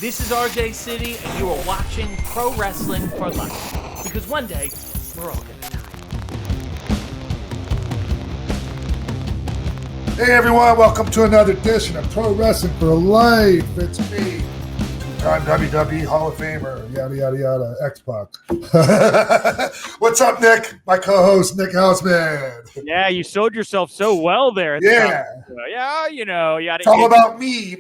This is RJ City, and you are watching Pro Wrestling for Life. Because one day, we're all gonna die. Hey everyone, welcome to another edition of Pro Wrestling for Life. It's me, I'm WWE Hall of Famer, yada yada yada, X-Pac. What's up, Nick? My co-host, Nick Hausman. Yeah, you sold yourself so well there. Yeah, you know, yada. It's all about me.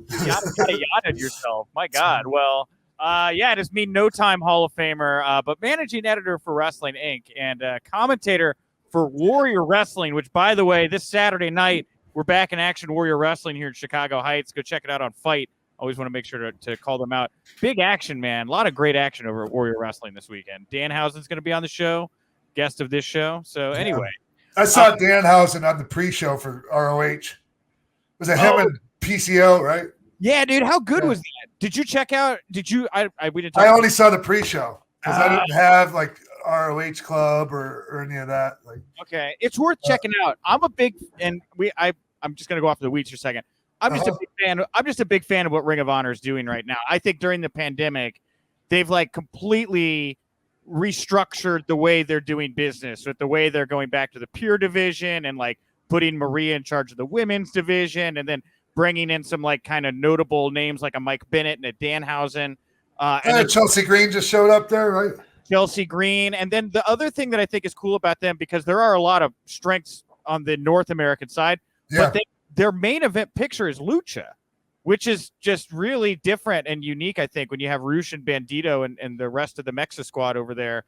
Yada yourself. My God. Well, yeah, it is me, no-time Hall of Famer, but managing editor for Wrestling Inc. and commentator for Warrior Wrestling, which, by the way, this Saturday night, we're back in action, Warrior Wrestling here in Chicago Heights. Go check it out on Fight. Always want to make sure to call them out. Big action, man. A lot of great action over at Warrior Wrestling this weekend. Danhausen's going to be on the show, guest of this show. So anyway. I saw Danhausen on the pre-show for ROH. Was it him and PCO, right? Yeah, dude. How good was that? Did you check out? Did you? We didn't. I only saw the pre-show because I didn't have like ROH Club or any of that. Like, okay, it's worth checking out. I'm a big I'm just gonna go off the weeds for a second. I'm just a big fan. I'm just a big fan of what Ring of Honor is doing right now. I think during the pandemic, they've like completely restructured the way they're doing business, with the way they're going back to the pure division and like putting Maria in charge of the women's division, and then bringing in some like kind of notable names like a Mike Bennett and a Danhausen. And Chelsea Green just showed up there, right? Chelsea Green. And then the other thing that I think is cool about them, because there are a lot of strengths on the North American side, but their main event picture is Lucha, which is just really different and unique, I think, when you have Rush and Bandito and the rest of the Mexa squad over there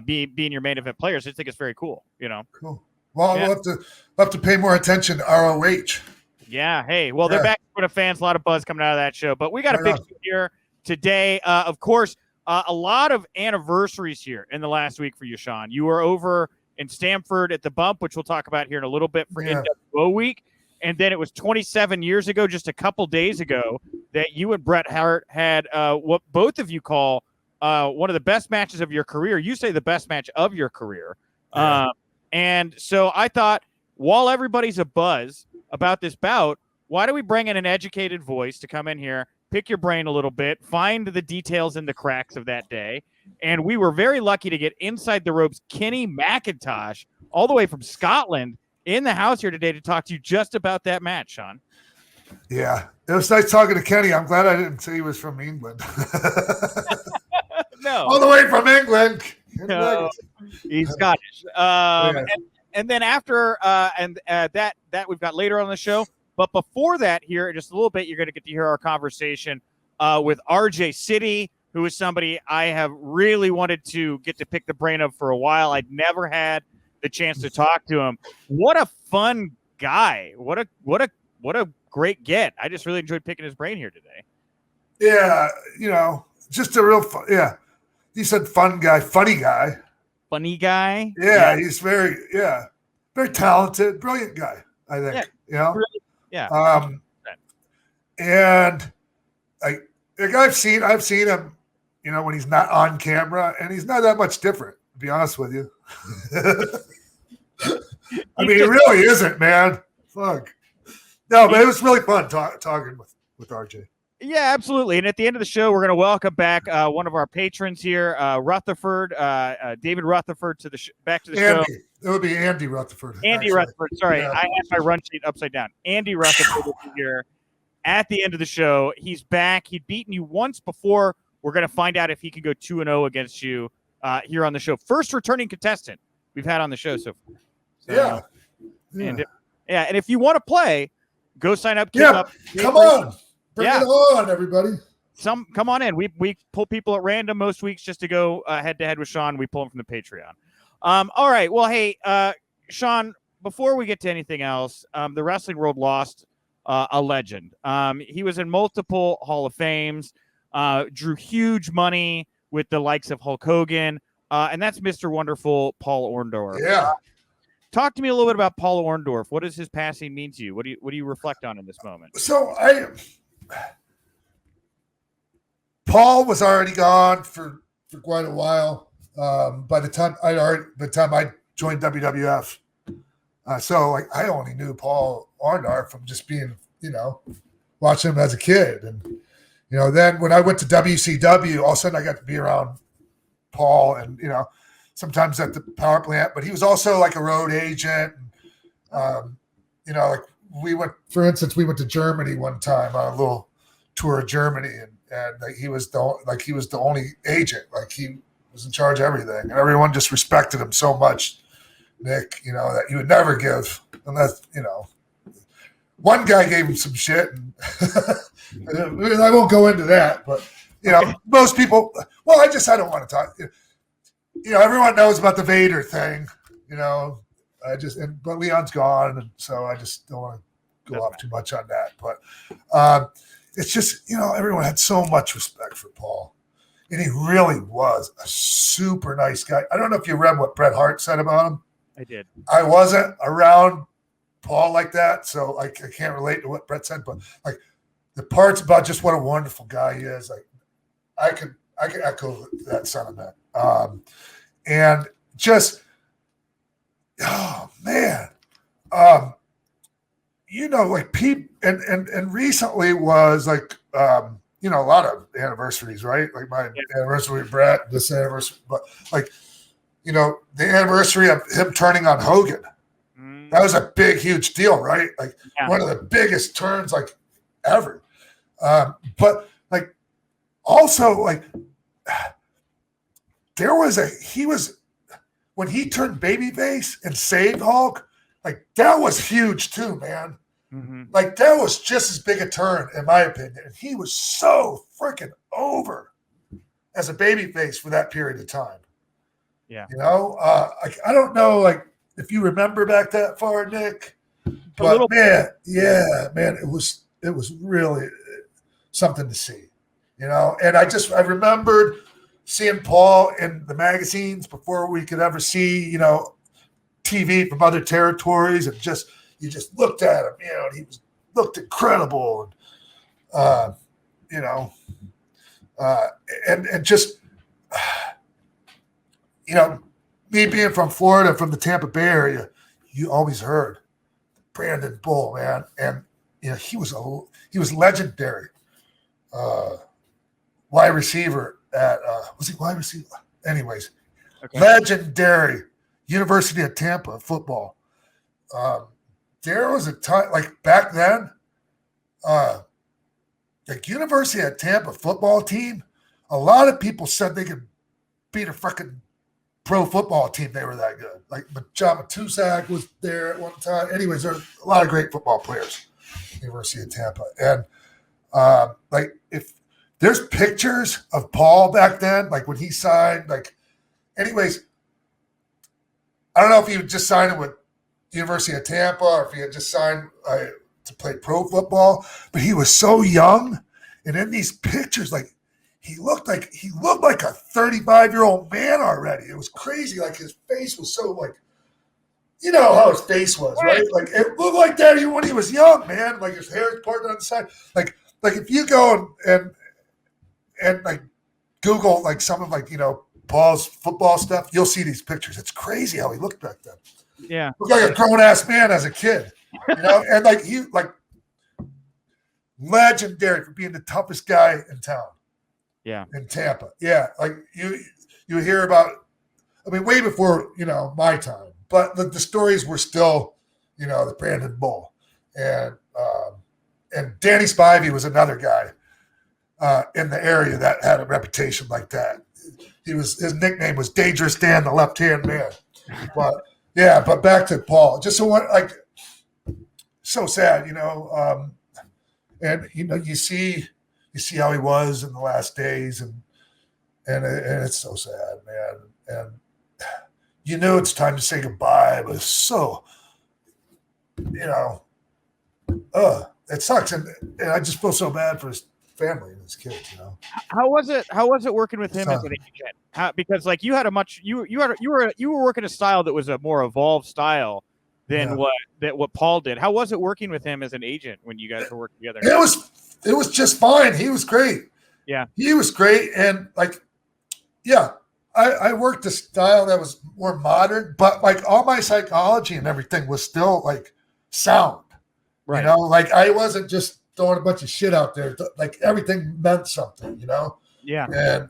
being your main event players. I think it's very cool, you know? Cool. Well, we'll have to pay more attention to ROH. Yeah. Hey, well, they're back in front of fans. A lot of buzz coming out of that show. But we got a big show here today. Of course, a lot of anniversaries here in the last week for you, Sean. You were over in Stamford at the Bump, which we'll talk about here in a little bit for NWO Week. And then it was 27 years ago, just a couple days ago, that you and Bret Hart had what both of you call one of the best matches of your career. You say the best match of your career. Yeah. And so I thought, while everybody's abuzz about this bout, why do we bring in an educated voice to come in here, pick your brain a little bit, find the details in the cracks of that day? And we were very lucky to get inside the ropes Kenny McIntosh, all the way from Scotland, in the house here today to talk to you just about that match, Sean. Yeah, it was nice talking to Kenny. I'm glad I didn't say he was from England. No. All the way from England. No, he's Scottish. And then after that we've got later on the show. But before that, here in just a little bit, you're going to get to hear our conversation with RJ City, who is somebody I have really wanted to get to pick the brain of for a while. I'd never had the chance to talk to him. What a fun guy. What a great get. I just really enjoyed picking his brain here today. Yeah, you know, just a real fun. Yeah. You said fun guy, funny guy. Funny guy? Yeah, he's very talented, brilliant guy, I think. Yeah, you know? really, yeah. And I've seen him, you know, when he's not on camera, and he's not that much different, to be honest with you. I mean, he really isn't, man. Fuck. No, but it was really fun talking with RJ. Yeah, absolutely. And at the end of the show, we're going to welcome back one of our patrons here, Rutherford, David Rutherford, back to the show. It would be Andy Rutherford. Andy Rutherford. Sorry, I had my run sheet upside down. Andy Rutherford will be here at the end of the show. He's back. He'd beaten you once before. We're going to find out if he can go 2-0 against you here on the show. First returning contestant we've had on the show so far. So, and if you want to play, go sign up. Up. Come on. Bring it on, everybody. Come on in. We pull people at random most weeks just to go head-to-head with Sean. We pull them from the Patreon. All right. Well, hey, Sean, before we get to anything else, the wrestling world lost a legend. He was in multiple Hall of Fames, drew huge money with the likes of Hulk Hogan, and that's Mr. Wonderful Paul Orndorff. Yeah. Talk to me a little bit about Paul Orndorff. What does his passing mean to you? What do you reflect on in this moment? So Paul was already gone for quite a while. By the time I joined WWF, so like I only knew Paul Orndorff from just being, you know, watching him as a kid, and Then when I went to WCW, all of a sudden I got to be around Paul and, sometimes at the power plant, but he was also like a road agent. Like we went to Germany one time on a little tour of Germany, and like he was the only agent. Like he was in charge of everything, and everyone just respected him so much, Nick, that you would never give unless, one guy gave him some shit, and I won't go into that, but most people, I don't want to talk. Everyone knows about the Vader thing, but Leon's gone, and so I just don't want to go off too much on that. But it's just, everyone had so much respect for Paul, and he really was a super nice guy. I don't know if you read what Bret Hart said about him. I did. I wasn't around Paul like that, so I can't relate to what Bret said, but like the parts about just what a wonderful guy he is, like I can echo that sentiment. And just, oh man, like people, and recently was like, a lot of anniversaries, right? Like my anniversary with Bret, this anniversary, but like, the anniversary of him turning on Hogan. That was a big, huge deal, right? Like one of the biggest turns like ever. But like also like when he turned babyface and saved Hulk, like that was huge too, man. Mm-hmm. Like that was just as big a turn in my opinion. And he was so freaking over as a babyface for that period of time. Yeah. Like I don't know, like if you remember back that far, Nick, but man, it was really something to see, and I remembered seeing Paul in the magazines before we could ever see, TV from other territories, and you just looked at him, and he looked incredible, and and just me being from Florida, from the Tampa Bay area, you always heard Brandon Bull, man, and he was legendary. Wide receiver at was he wide receiver? Anyways, okay. Legendary University of Tampa football. There was a time like back then, like University of Tampa football team. A lot of people said they could beat a freaking pro football team. They were that good. Like John Matusak was there at one time. Anyways, there's a lot of great football players. University of Tampa, and like if there's pictures of Paul back then, like when he signed, like, anyways, I don't know if he was just signing with University of Tampa or if he had just signed to play pro football, but he was so young, and in these pictures, like he looked like a 35-year-old man already. It was crazy. Like his face was so like, how his face was, right? Like it looked like that even when he was young, man. Like his hair is parted on the side. Like if you go and like Google like some of like Paul's football stuff, you'll see these pictures. It's crazy how he looked back then. Yeah, looked like a grown ass man as a kid, and like he like legendary for being the toughest guy in town. Yeah, in Tampa. Yeah, like you hear about. I mean, way before my time. But the stories were still, the Brandon Bull. And Danny Spivey was another guy in the area that had a reputation like that. His nickname was Dangerous Dan, the left-hand man. But back to Paul. Just so sad, and you see how he was in the last days, and it's so sad, man. And you knew it's time to say goodbye, but it's so, it sucks, and I just feel so bad for his family and his kids. How was it working with him as an agent? Because like you had you were working a style that was a more evolved style than what Paul did. How was it working with him as an agent when you guys were working together? It was just fine. He was great. Yeah, he was great, and I worked a style that was more modern, but like all my psychology and everything was still like sound, right? Like I wasn't just throwing a bunch of shit out there. Like everything meant something, you know? Yeah.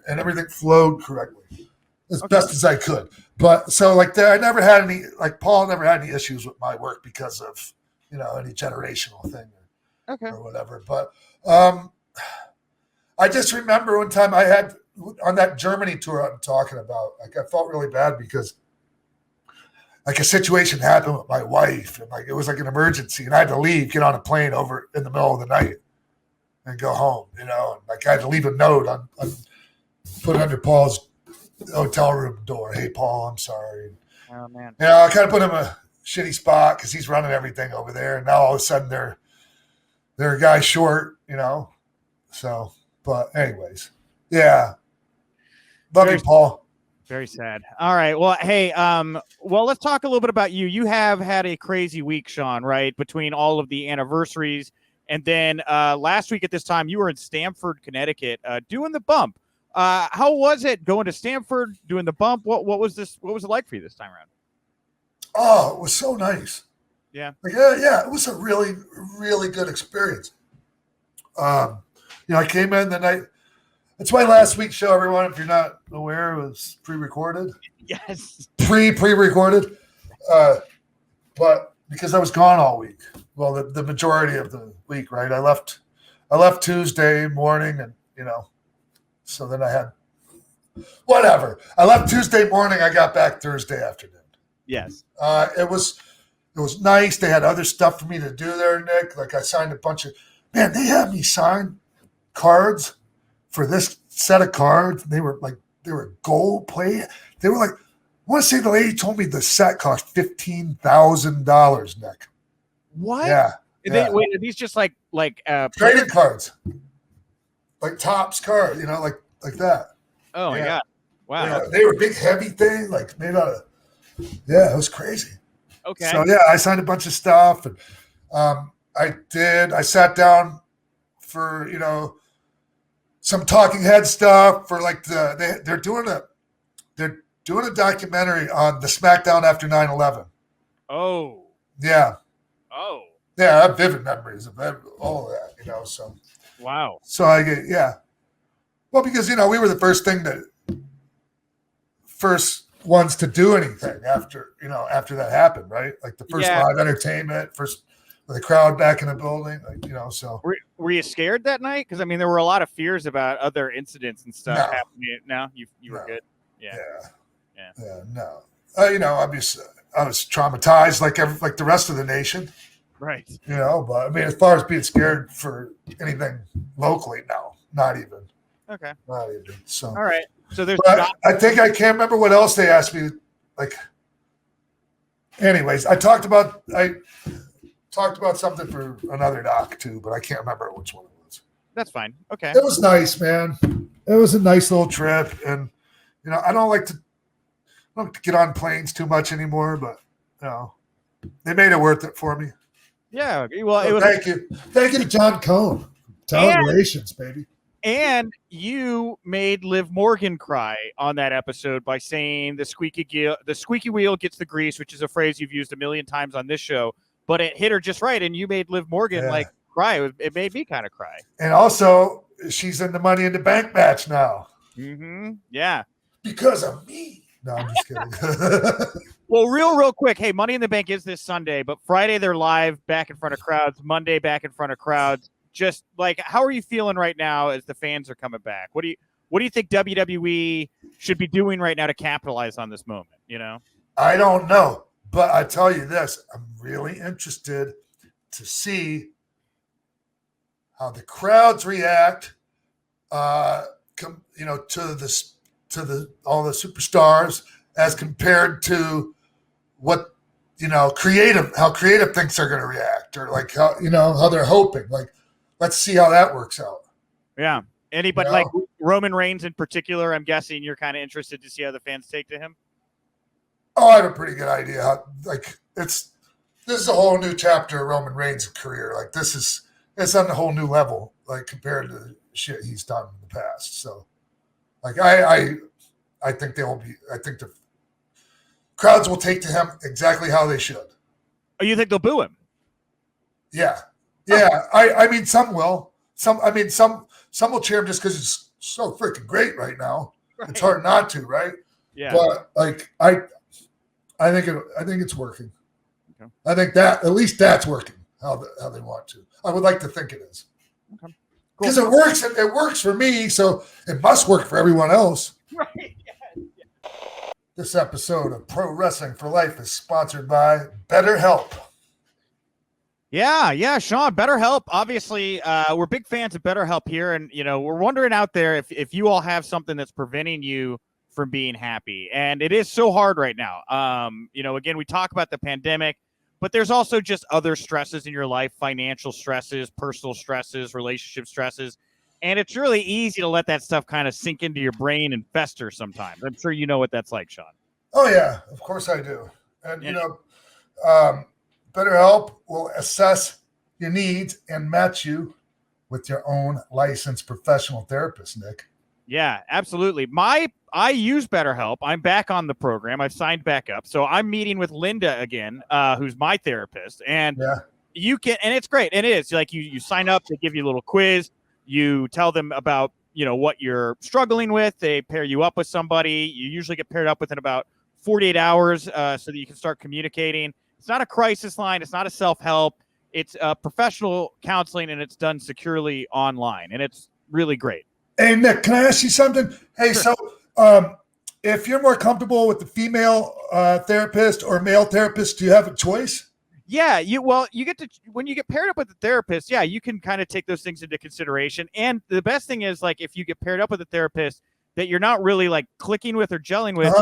And everything flowed correctly as best as I could. But so like I never had any, like Paul never had any issues with my work because of, you know, any generational thing or whatever. But I just remember one time I had on that Germany tour I'm talking about, like I felt really bad because like a situation happened with my wife and like it was like an emergency and I had to leave, get on a plane over in the middle of the night and go home, you know, and like I had to leave a note on put it under Paul's hotel room door. Hey, Paul, I'm sorry. Oh man. You know, I kind of put him in a shitty spot because he's running everything over there, and now all of a sudden they're a guy short, you know. So, but anyways, yeah. Love you, Paul. Very sad. All right. Well, hey, well, let's talk a little bit about you. You have had a crazy week, Sean, right? Between all of the anniversaries. And then last week at this time, you were in Stamford, Connecticut, doing the bump. How was it going to Stamford, doing the bump? What was this? What was it like for you this time around? Oh, it was so nice. Yeah. Like, yeah, it was a really, really good experience. You know, I came in the night. It's my last week's show, everyone. If you're not aware, it was pre-recorded. Yes. Pre-recorded. But because I was gone all week. Well, the majority of the week, right? I left Tuesday morning and, you know, so then I had whatever. I left Tuesday morning. I got back Thursday afternoon. Yes. It was nice. They had other stuff for me to do there, Nick. Like I signed a bunch of, man, they had me sign cards for this set of cards. They were gold plate. They were like, I want to say the lady told me the set cost $15,000, Nick. What? Yeah. Wait, are these just like trading cards? Like Topps card, you know, like that. Oh my God. Wow. Yeah, they were big, heavy thing, like made out of, yeah, it was crazy. Okay. So yeah, I signed a bunch of stuff and I sat down for, you know, some talking head stuff for like they're doing a documentary on the SmackDown after 9/11. Oh. Yeah. Oh. Yeah, I have vivid memories of all of that, you know, so. Wow. So I get, yeah. Well, because, you know, we were the first ones to do anything after that happened, right? Like the first live entertainment, first with the crowd back in the building, like, you know, so. Were you scared that night? Because, I mean, there were a lot of fears about other incidents and stuff happening. No, you were good? Yeah. No. You know, I was traumatized like the rest of the nation. Right. You know, but I mean, as far as being scared for anything locally, no, not even. Okay. Not even. So. All right. So there's. I think I can't remember what else they asked me. Like. Anyways, I talked about something for another doc too, but I can't remember which one it was. That's fine. Okay. It was nice, man. It was a nice little trip, and you know, I don't like to get on planes too much anymore, but you know, they made it worth it for me. Yeah, well, it was. Thank you to John Cohn, talent relations, baby. And you made Liv Morgan cry on that episode by saying the squeaky wheel gets the grease, which is a phrase you've used a million times on this show, but it hit her just right, and you made Liv Morgan cry. It made me kind of cry. And also, she's in the Money in the Bank match now. Mm-hmm. Yeah, because of me. No, I'm just kidding. Well, real quick. Hey, Money in the Bank is this Sunday, but Friday they're live back in front of crowds. Monday back in front of crowds. Just like, how are you feeling right now as the fans are coming back? What do you think WWE should be doing right now to capitalize on this moment? You know, I don't know, but I tell you this: I'm really interested to see how the crowds react. You know, to all the superstars as compared to what, you know, how creative thinks they're going to react, or like how they're hoping. Like, let's see how that works out. Yeah. Anybody like Roman Reigns in particular? I'm guessing you're kind of interested to see how the fans take to him. Oh, I have a pretty good idea. How, like, this is a whole new chapter of Roman Reigns' career. Like, it's on a whole new level, like compared to the shit he's done in the past. So, like, I think I think the crowds will take to him exactly how they should. Oh, you think they'll boo him? Yeah. Yeah, I mean, some will. Some will cheer him just because it's so freaking great right now. Right. It's hard not to, right? Yeah. But like, I think it's working. Okay. I think that at least that's working how they want to. I would like to think it is. Okay. Because it works. It works for me, so it must work for everyone else. Right. Yeah. This episode of Pro Wrestling for Life is sponsored by BetterHelp. Yeah, Sean, BetterHelp. Obviously, we're big fans of BetterHelp here, and we're wondering out there if you all have something that's preventing you from being happy, and it is so hard right now. Again, we talk about the pandemic, but there's also just other stresses in your life: financial stresses, personal stresses, relationship stresses, and it's really easy to let that stuff kind of sink into your brain and fester sometimes. I'm sure you know what that's like, Sean. Oh yeah, of course I do, and BetterHelp will assess your needs and match you with your own licensed professional therapist, Nick. Yeah, absolutely. I use BetterHelp. I'm back on the program. I've signed back up. So I'm meeting with Linda again, who's my therapist. And you can, and it's great. And it is like you sign up, they give you a little quiz. You tell them about, what you're struggling with. They pair you up with somebody. You usually get paired up within about 48 hours so that you can start communicating. It's not a crisis line. It's not a self-help. It's professional counseling, and it's done securely online, and it's really great. Hey, Nick, can I ask you something? Hey, sure. So if you're more comfortable with the female therapist or male therapist, do you have a choice? Yeah, you get to, when you get paired up with a therapist, you can kind of take those things into consideration. And the best thing is, like, if you get paired up with a therapist that you're not really like clicking with or gelling with,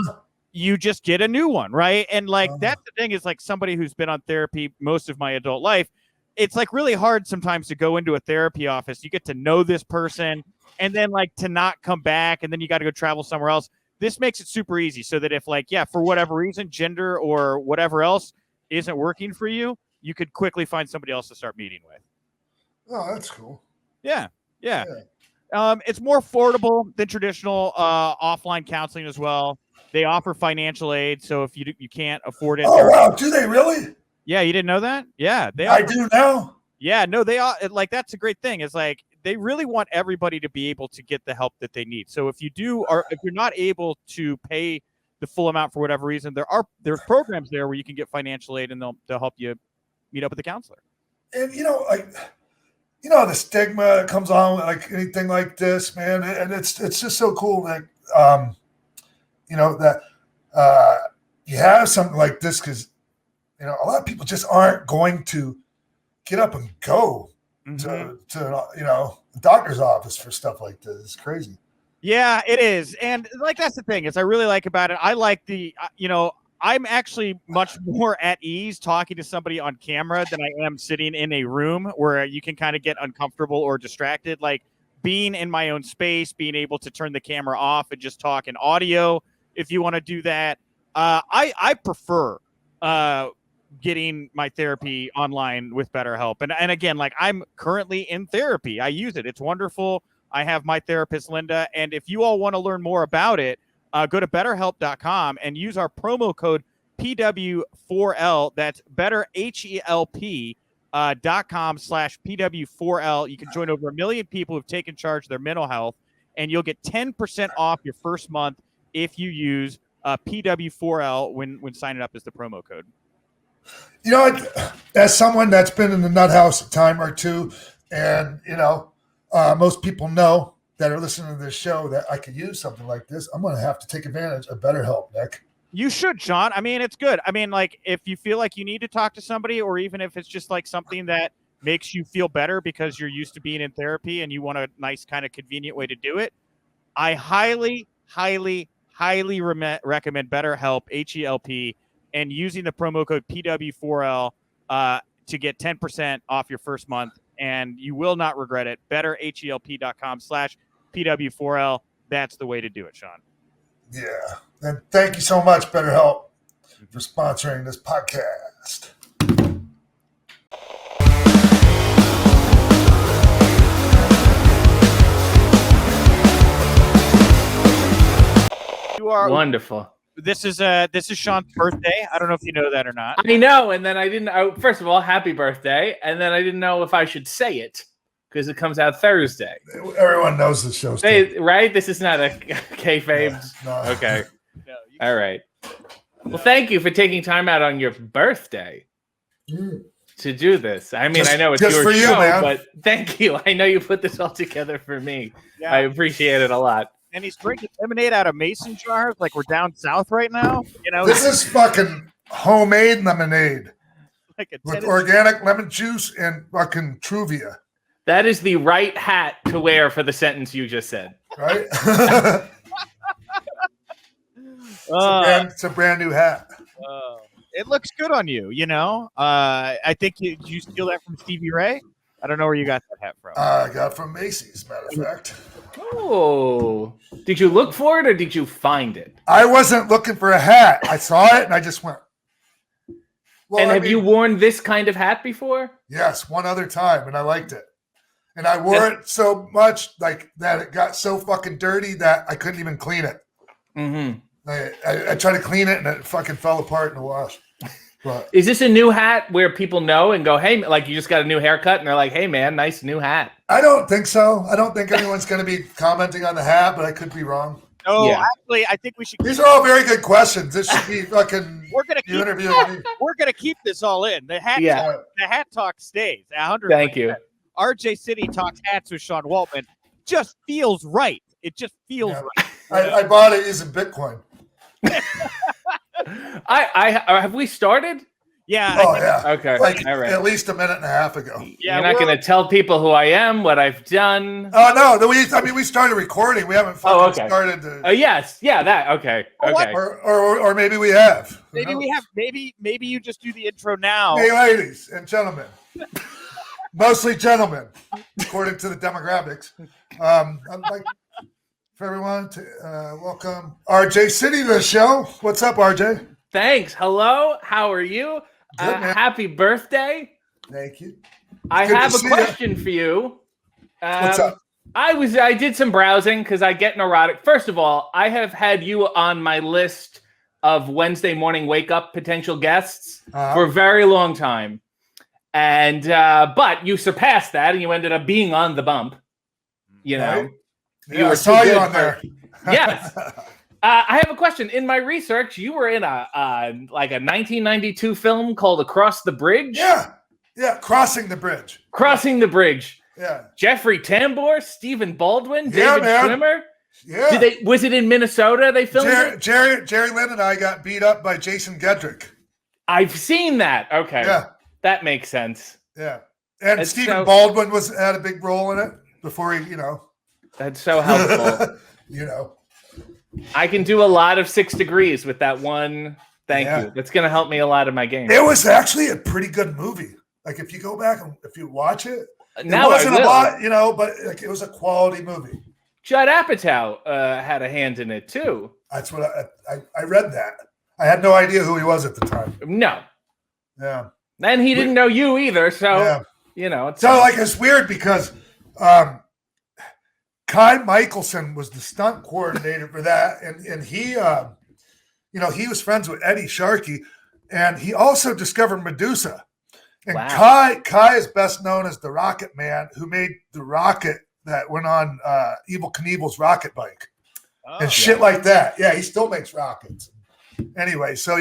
you just get a new one, right? And like that's the thing is, like, somebody who's been on therapy most of my adult life, it's like really hard sometimes to go into a therapy office. You get to know this person and then like to not come back, and then you got to go travel somewhere else. This makes it super easy so that if for whatever reason, gender or whatever else isn't working for you, you could quickly find somebody else to start meeting with. Oh, that's cool. Yeah. It's more affordable than traditional offline counseling as well. They offer financial aid, so if you can't afford it. Oh, wow. Do they really? Yeah, you didn't know that? Yeah, I do now. Yeah, no, they are. Like, that's a great thing. It's like they really want everybody to be able to get the help that they need. So if you're not able to pay the full amount for whatever reason, there's programs there where you can get financial aid, and they'll help you meet up with a counselor. And the stigma that comes on with like anything like this, man, and it's just so cool that that you have something like this, because a lot of people just aren't going to get up and go to the doctor's office for stuff like this. It's crazy. Yeah, it is. And like, that's the thing is I really like about it. I like I'm actually much more at ease talking to somebody on camera than I am sitting in a room where you can kind of get uncomfortable or distracted. Like, being in my own space, being able to turn the camera off and just talk in audio if you want to do that. I prefer getting my therapy online with BetterHelp. And again, like, I'm currently in therapy. I use it. It's wonderful. I have my therapist, Linda. And if you all want to learn more about it, go to BetterHelp.com and use our promo code PW4L. That's BetterHelp.com/PW4L. You can join over 1 million people who've taken charge of their mental health, and you'll get 10% off your first month if you use PW4L when signing up as the promo code. As someone that's been in the nut house a time or two, and most people know that are listening to this show that I could use something like this, I'm going to have to take advantage of BetterHelp, Nick. You should, Sean. I mean, it's good. I mean, like, if you feel like you need to talk to somebody, or even if it's just like something that makes you feel better because you're used to being in therapy and you want a nice kind of convenient way to do it, I highly, highly, highly recommend BetterHelp, HELP, and using the promo code PW4L to get 10% off your first month, and you will not regret it. BetterHelp.com/PW4L. That's the way to do it, Sean. Yeah. And thank you so much, BetterHelp, for sponsoring this podcast. You are wonderful. this is Sean's birthday. I don't know if you know that or not. I know, and then I didn't. First of all, happy birthday, and then I didn't know if I should say it because it comes out Thursday. Everyone knows the show's Right? This is not a kayfabe. No. Okay. All right. Well, thank you for taking time out on your birthday to do this. I mean, I know it's your show, but thank you. I know you put this all together for me. Yeah. I appreciate it a lot. And he's drinking lemonade out of mason jars like we're down south right now. You know, this is fucking homemade lemonade with organic lemon juice and fucking Truvia. That is the right hat to wear for the sentence you just said. Right? It's a brand new hat. It looks good on you, you know. I think did you steal that from Stevie Ray? I don't know where you got that hat from. I got it from Macy's, matter of fact. Oh. Did you look for it or did you find it? I wasn't looking for a hat. I saw it and I just went. Well, and have you worn this kind of hat before? Yes, one other time, and I liked it. And I wore it so much like that it got so fucking dirty that I couldn't even clean it. Mm-hmm. I tried to clean it and it fucking fell apart in the wash. But is this a new hat where people know and go, hey, like you just got a new haircut and they're like, hey, man, nice new hat? I don't think so. I don't think anyone's going to be commenting on the hat, but I could be wrong. Oh, actually, I think we should. These are all very good questions. This should be fucking. We're gonna keep this all in. The hat talk stays 100%. Thank you. RJ City talks hats with Sean Waltman. Just feels right. It just feels right. I bought it using Bitcoin. Have we started? Yeah. Okay. Like all right. At least a minute and a half ago. Yeah, you're not going to tell people who I am, what I've done. Oh no, we started recording. We haven't started. Yes. Yeah. That. Okay. Okay. Or maybe we have. Maybe we have. Maybe you just do the intro now. Hey, ladies and gentlemen. Mostly gentlemen, according to the demographics. I'd like for everyone to welcome RJ City to the show. What's up, RJ? Thanks. Hello. How are you? Good, happy birthday. Thank you. I have a question for you. What's up? I did some browsing because I get neurotic. First of all, I have had you on my list of Wednesday morning wake up potential guests for a very long time. And but you surpassed that and you ended up being on The Bump. You know, right? Yeah, I saw you on there. Yes. I have a question. In my research, you were in a 1992 film called Across the Bridge. Yeah, Crossing the Bridge. Crossing the Bridge. Yeah. Jeffrey Tambor, Stephen Baldwin, David Schwimmer. Yeah. Was it in Minnesota they filmed it? Jerry Lynn and I got beat up by Jason Gedrick. I've seen that. Okay. Yeah. That makes sense. Yeah. And Stephen Baldwin had a big role in it before he, That's so helpful. I can do a lot of 6 degrees with that one. Thank you. That's going to help me a lot in my game. It was actually a pretty good movie. Like if you go back and if you watch it, now it wasn't a lot, but like it was a quality movie. Judd Apatow had a hand in it too. That's what I read that. I had no idea who he was at the time. No. Yeah. And he didn't know you either. So, it's weird because Kai Michelson was the stunt coordinator for that. And he, he was friends with Eddie Sharkey and he also discovered Medusa. And Kai is best known as the Rocket Man who made the rocket that went on Evel Knievel's rocket bike and shit like that. Yeah, he still makes rockets. Anyway, so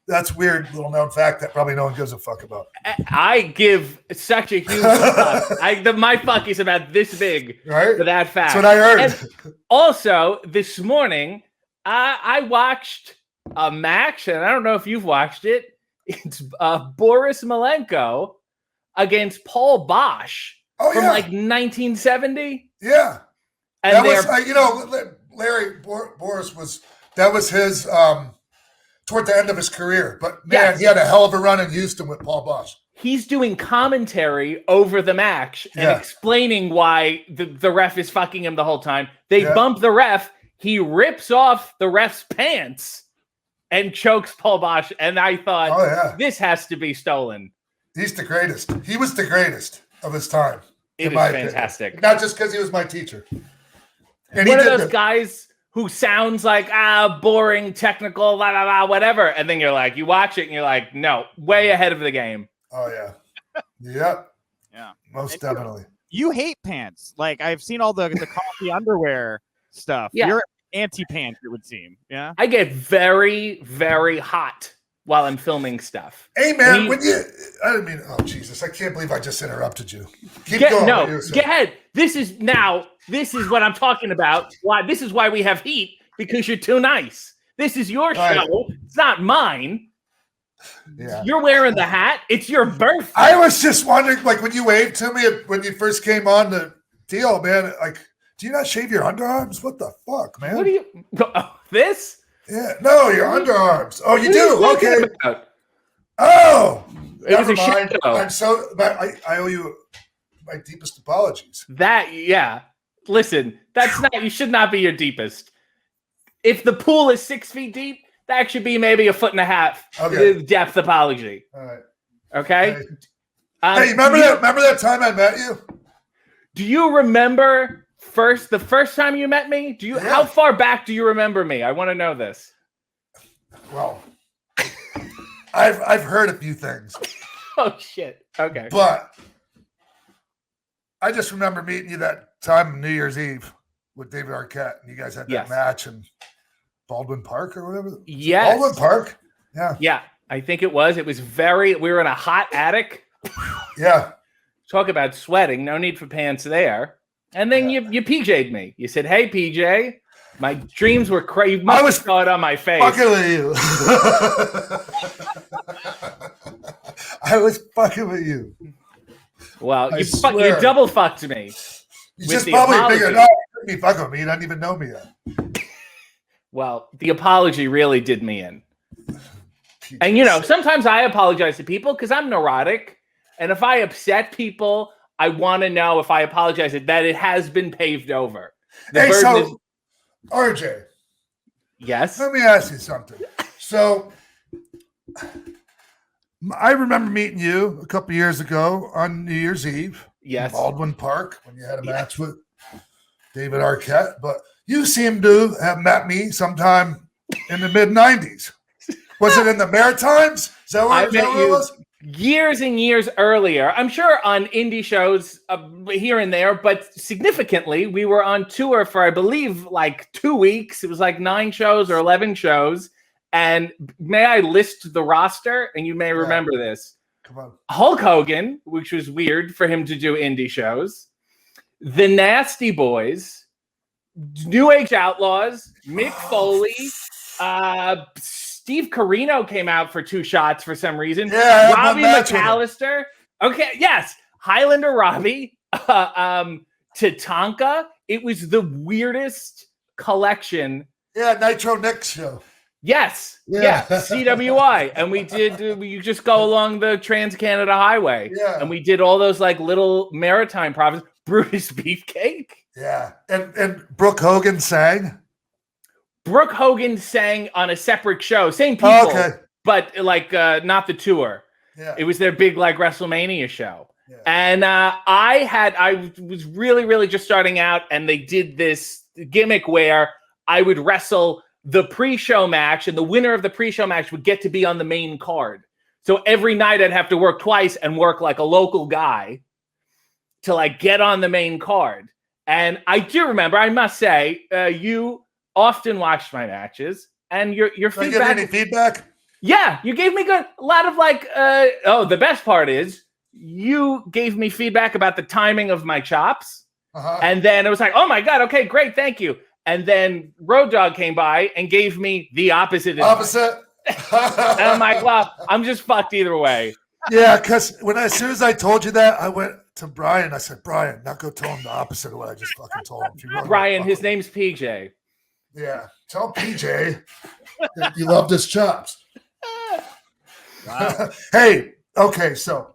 that's weird little known fact that probably no one gives a fuck about. I give such a huge fuck. My fuck is about this big for that fact. That's what I heard. And also, this morning, I watched a match, and I don't know if you've watched it. It's Boris Malenko against Paul Bosch from 1970. Yeah. And that was, Larry Boris that was his toward the end of his career. But man, he had a hell of a run in Houston with Paul Bosch. He's doing commentary over the match and explaining why the ref is fucking him the whole time. They bump the ref. He rips off the ref's pants and chokes Paul Bosch. And I thought, this has to be stolen. He's the greatest. He was the greatest of his time. It is fantastic. Not just because he was my teacher. And one of those guys who sounds like boring, technical, blah, blah, blah, whatever. And then you're like, you watch it and you're like, no, way ahead of the game. Oh yeah. Yep. Yeah. Most definitely. You hate pants. Like I've seen all the coffee underwear stuff. Yeah. You're anti-pants, it would seem. Yeah. I get very, very hot while I'm filming stuff. Hey man, I didn't mean. Oh Jesus! I can't believe I just interrupted you. Keep going. No, get ahead. This is what I'm talking about. This is why we have heat, because you're too nice. This is your show. Right. It's not mine. Yeah. You're wearing the hat. It's your birthday. I was just wondering, like when you waved to me when you first came on the deal, man. Like, do you not shave your underarms? What the fuck, man? What do you? This? Yeah. No, your underarms. Oh, you do. What are you Okay. talking about? Oh, It was never a mind. shadow. I'm so. I owe you my deepest apologies. Yeah. Listen, that's not. You should not be your deepest. If the pool is 6 feet deep, that should be maybe 1.5 feet. Okay. Depth apology. All right. Okay. Hey, remember that time I met you? Do you remember the first time you met me? Yeah. How far back do you remember me? I want to know this. Well, I've heard a few things, Oh shit. Okay. but I just remember meeting you that time on New Year's Eve with David Arquette, and you guys had that Yes. match in Baldwin Park or whatever. Yes. Baldwin Park. Yeah. Yeah, I think it was. It was we were in a hot attic. Yeah. Talk about sweating. No need for pants there. And then you PJ'd me. You said, "Hey, PJ, my dreams were crazy." You must have saw it on my face. Fucking with you. I was fucking with you. Well, I you swear. double fucked me. You With just the probably apology. figured, no, you couldn't be fucking with me. You don't even know me yet. Well, the apology really did me in. And sometimes I apologize to people because I'm neurotic. And if I upset people, I want to know, if I apologize, that it has been paved over. Hey, so RJ, yes. let me ask you something. So I remember meeting you a couple years ago on New Year's Eve. Yes. In Baldwin Park when you had a match with David Arquette. But you seem to have met me sometime in the mid-'90s. Was it in the Maritimes? Is that where, I met it was? years and years earlier. I'm sure on indie shows here and there, but significantly, we were on tour for, I believe, like 2 weeks. It was like 9 shows or 11 shows. And may I list the roster? And you may remember this. Come on. Hulk Hogan, which was weird for him to do indie shows. The Nasty Boys, New Age Outlaws, Mick Foley, Steve Carino came out for 2 shots for some reason. Yeah, Robbie McAllister. Okay, yes. Highlander Robbie. Tatanka. It was the weirdest collection. Yeah, Nitro Nick show. Yes. Yeah. CWI. And we did, you just go along the Trans-Canada Highway. Yeah. And we did all those like little maritime provinces. Brutus Beefcake. Yeah. And Brooke Hogan sang. Brooke Hogan sang on a separate show. Same people. Oh, okay. But like not the tour. Yeah. It was their big like WrestleMania show. Yeah. And I was really, really just starting out, and they did this gimmick where I would wrestle the pre-show match, and the winner of the pre-show match would get to be on the main card. So every night I'd have to work twice and work like a local guy to like get on the main card. And I do remember, I must say, you often watched my matches, and your Did I feedback. give any feedback? Yeah, you gave me a lot of like, the best part is you gave me feedback about the timing of my chops. Uh-huh. And then it was like, oh my God, okay, great, thank you. And then Road Dogg came by and gave me the opposite. Opposite. And I'm like, well, I'm just fucked either way. Yeah, because as soon as I told you that, I went to Brian. I said, Brian, now go tell him the opposite of what I just fucking told him. If you really Brian, fuck his with name's PJ. him. Yeah, tell PJ that you loved his chops. Wow. Hey, okay, so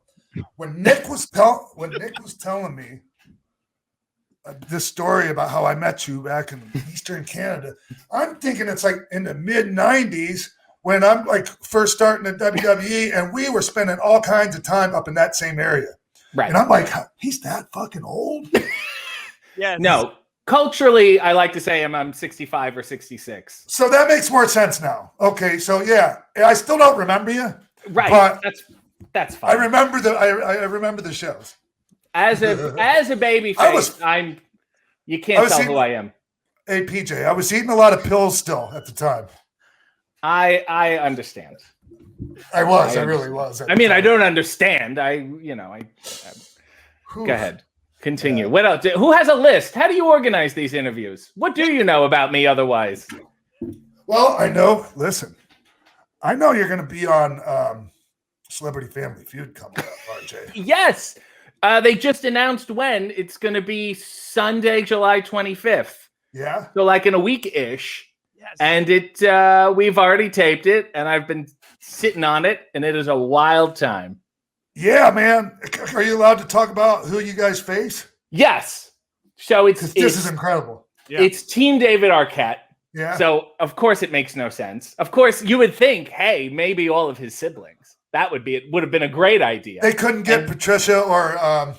when Nick was telling me this story about how I met you back in Eastern Canada, I'm thinking it's like in the mid-'90s when I'm like first starting at WWE, and we were spending all kinds of time up in that same area. Right. And I'm like, he's that fucking old? Yes. No, Culturally, I like to say I'm 65 or 66. So that makes more sense now. Okay, so yeah, I still don't remember you. Right. But that's fine. I remember the shows. As a baby face, you can't tell who I am. Hey PJ, I was eating a lot of pills still at the time. I understand. I really was. I mean, I don't understand. Go ahead. Continue. Yeah. What else? Who has a list? How do you organize these interviews? What do you know about me otherwise? Well, I know. Listen, I know you're going to be on Celebrity Family Feud coming up, RJ. Yes. They just announced when. It's going to be Sunday, July 25th. Yeah. So like in a week-ish. Yes. And we've already taped it, and I've been sitting on it, and it is a wild time. Yeah, man. Are you allowed to talk about who you guys face? Yes. So this is incredible. Yeah. It's Team David Arquette. Yeah. So of course it makes no sense. Of course you would think, hey, maybe all of his siblings. It would have been a great idea. They couldn't get Patricia or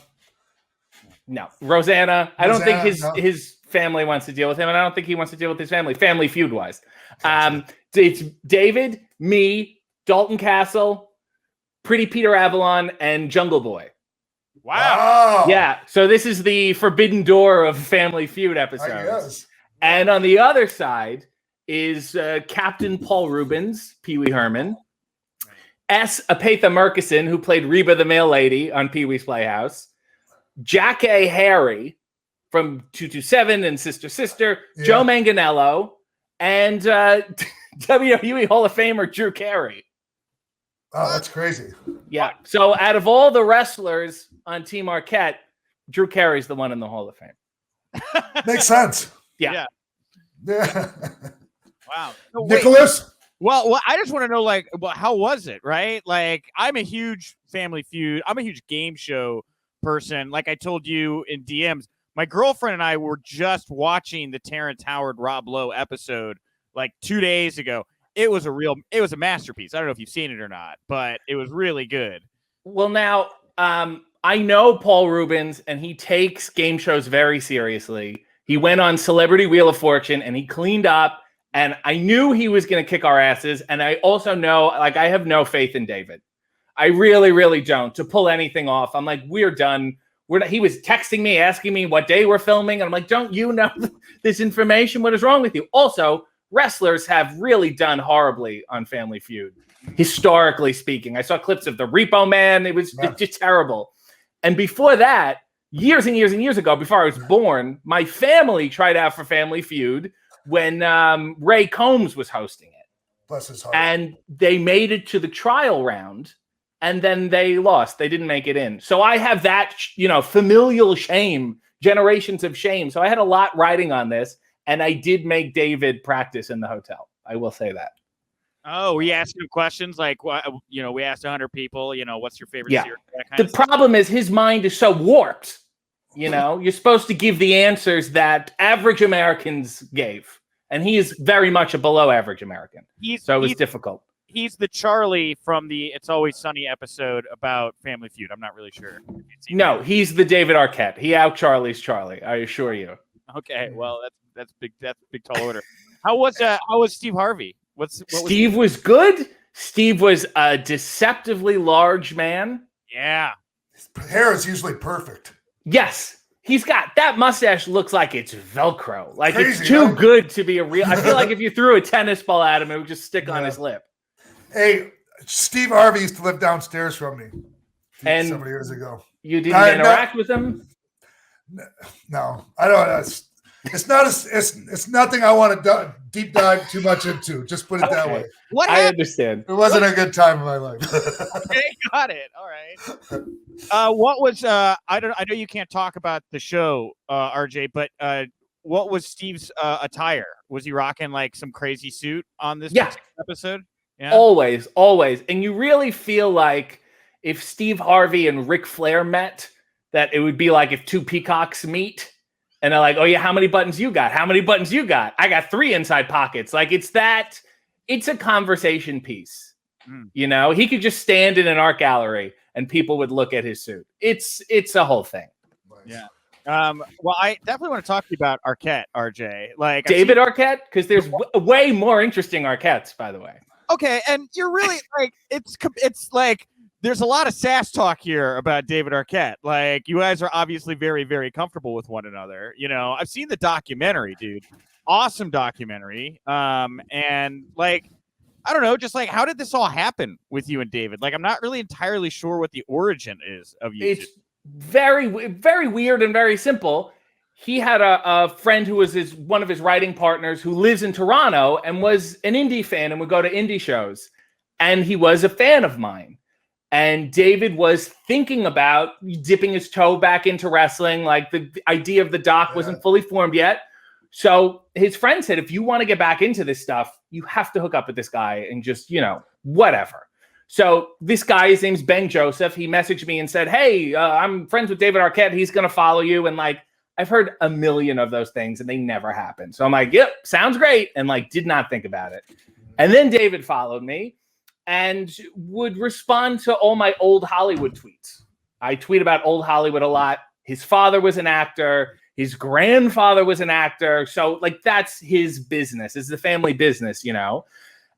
no, Rosanna. I don't think his family wants to deal with him, and I don't think he wants to deal with his family. Family feud wise, it's David, me, Dalton Castle, Pretty Peter Avalon, and Jungle Boy. Wow. Yeah. So this is the Forbidden Door of Family Feud episodes. And on the other side is Captain Paul Rubens, Pee Wee Herman, S. Apatha Murkison, who played Reba the Mail Lady on Pee Wee's Playhouse, Jack A. Harry from 227 and Sister, Joe Manganiello, and WWE Hall of Famer Drew Carey. Oh, that's crazy. Yeah. So out of all the wrestlers on Team Arquette, Drew Carey's the one in the Hall of Fame. Makes sense. Yeah. Wow. So Nicholas? Well, I just want to know, how was it, right? Like, I'm a huge Family Feud. I'm a huge game show person. Like I told you in DMs, my girlfriend and I were just watching the Terrence Howard Rob Lowe episode 2 days ago. It was a masterpiece. I don't know if you've seen it or not, but it was really good. Well, now, I know Paul Rubens, and he takes game shows very seriously. He went on Celebrity Wheel of Fortune, and he cleaned up, and I knew he was going to kick our asses, and I also know, I have no faith in David. I really, really don't. To pull anything off, I'm like, we're done. He was texting me, asking me what day we're filming, and I'm like, don't you know this information? What is wrong with you? Also, wrestlers have really done horribly on Family Feud, historically speaking. I saw clips of the Repo Man. It was just terrible. And before that, years and years and years ago, before I was born, my family tried out for Family Feud when Ray Combs was hosting it. Bless his heart. And they made it to the trial round, and then they lost. They didn't make it in. So I have that, familial shame, generations of shame. So I had a lot riding on this. And I did make David practice in the hotel. I will say that. Oh, we asked him questions we asked 100 people, what's your favorite series? The problem is his mind is so warped. You're supposed to give the answers that average Americans gave. And he is very much a below average American. So it was difficult. He's the Charlie from the It's Always Sunny episode about Family Feud. I'm not really sure. No, he's the David Arquette. He out Charlie's Charlie, I assure you. Okay, well, that's big tall order. How was Steve Harvey? Steve was good. Steve was a deceptively large man. Yeah. His hair is usually perfect. Yes. He's got that mustache looks like it's Velcro. Like crazy, it's too good to be a real. I feel like if you threw a tennis ball at him, it would just stick on his lip. Hey, Steve Harvey used to live downstairs from me several years ago. You didn't interact with him? No, I don't. It's nothing I want to deep dive too much into. Just put it that way. I understand. It wasn't a good time in my life. Okay, got it. All right. What was I know you can't talk about the show, RJ, but what was Steve's attire? Was he rocking some crazy suit on this episode? Yeah. Always. And you really feel like if Steve Harvey and Ric Flair met, that it would be like if two peacocks meet. And they're like, oh, yeah, how many buttons you got? How many buttons you got? I got 3 inside pockets. It's a conversation piece. He could just stand in an art gallery and people would look at his suit. It's a whole thing. Yeah. Well, I definitely want to talk to you about Arquette, RJ. Like David Arquette, because there's way more interesting Arquettes, by the way. Okay, and you're really like it's like there's a lot of sass talk here about David Arquette. Like you guys are obviously very, very comfortable with one another. You know, I've seen the documentary, dude. Awesome documentary. And like I don't know, just like how did this all happen with you and David? Like I'm not really entirely sure what the origin is of you. It's very, very weird and very simple. He had a friend who was one of his writing partners who lives in Toronto and was an indie fan and would go to indie shows. And he was a fan of mine. And David was thinking about dipping his toe back into wrestling. Like the idea of the doc wasn't fully formed yet. So his friend said, if you want to get back into this stuff, you have to hook up with this guy and just, whatever. So this guy, his name's Ben Joseph. He messaged me and said, hey, I'm friends with David Arquette. He's going to follow you. And like, I've heard a million of those things and they never happen. So I'm like, yep, sounds great. And like, did not think about it. And then David followed me and would respond to all my old Hollywood tweets. I tweet about old Hollywood a lot. His father was an actor. His grandfather was an actor. So like, that's his business. It's the family business,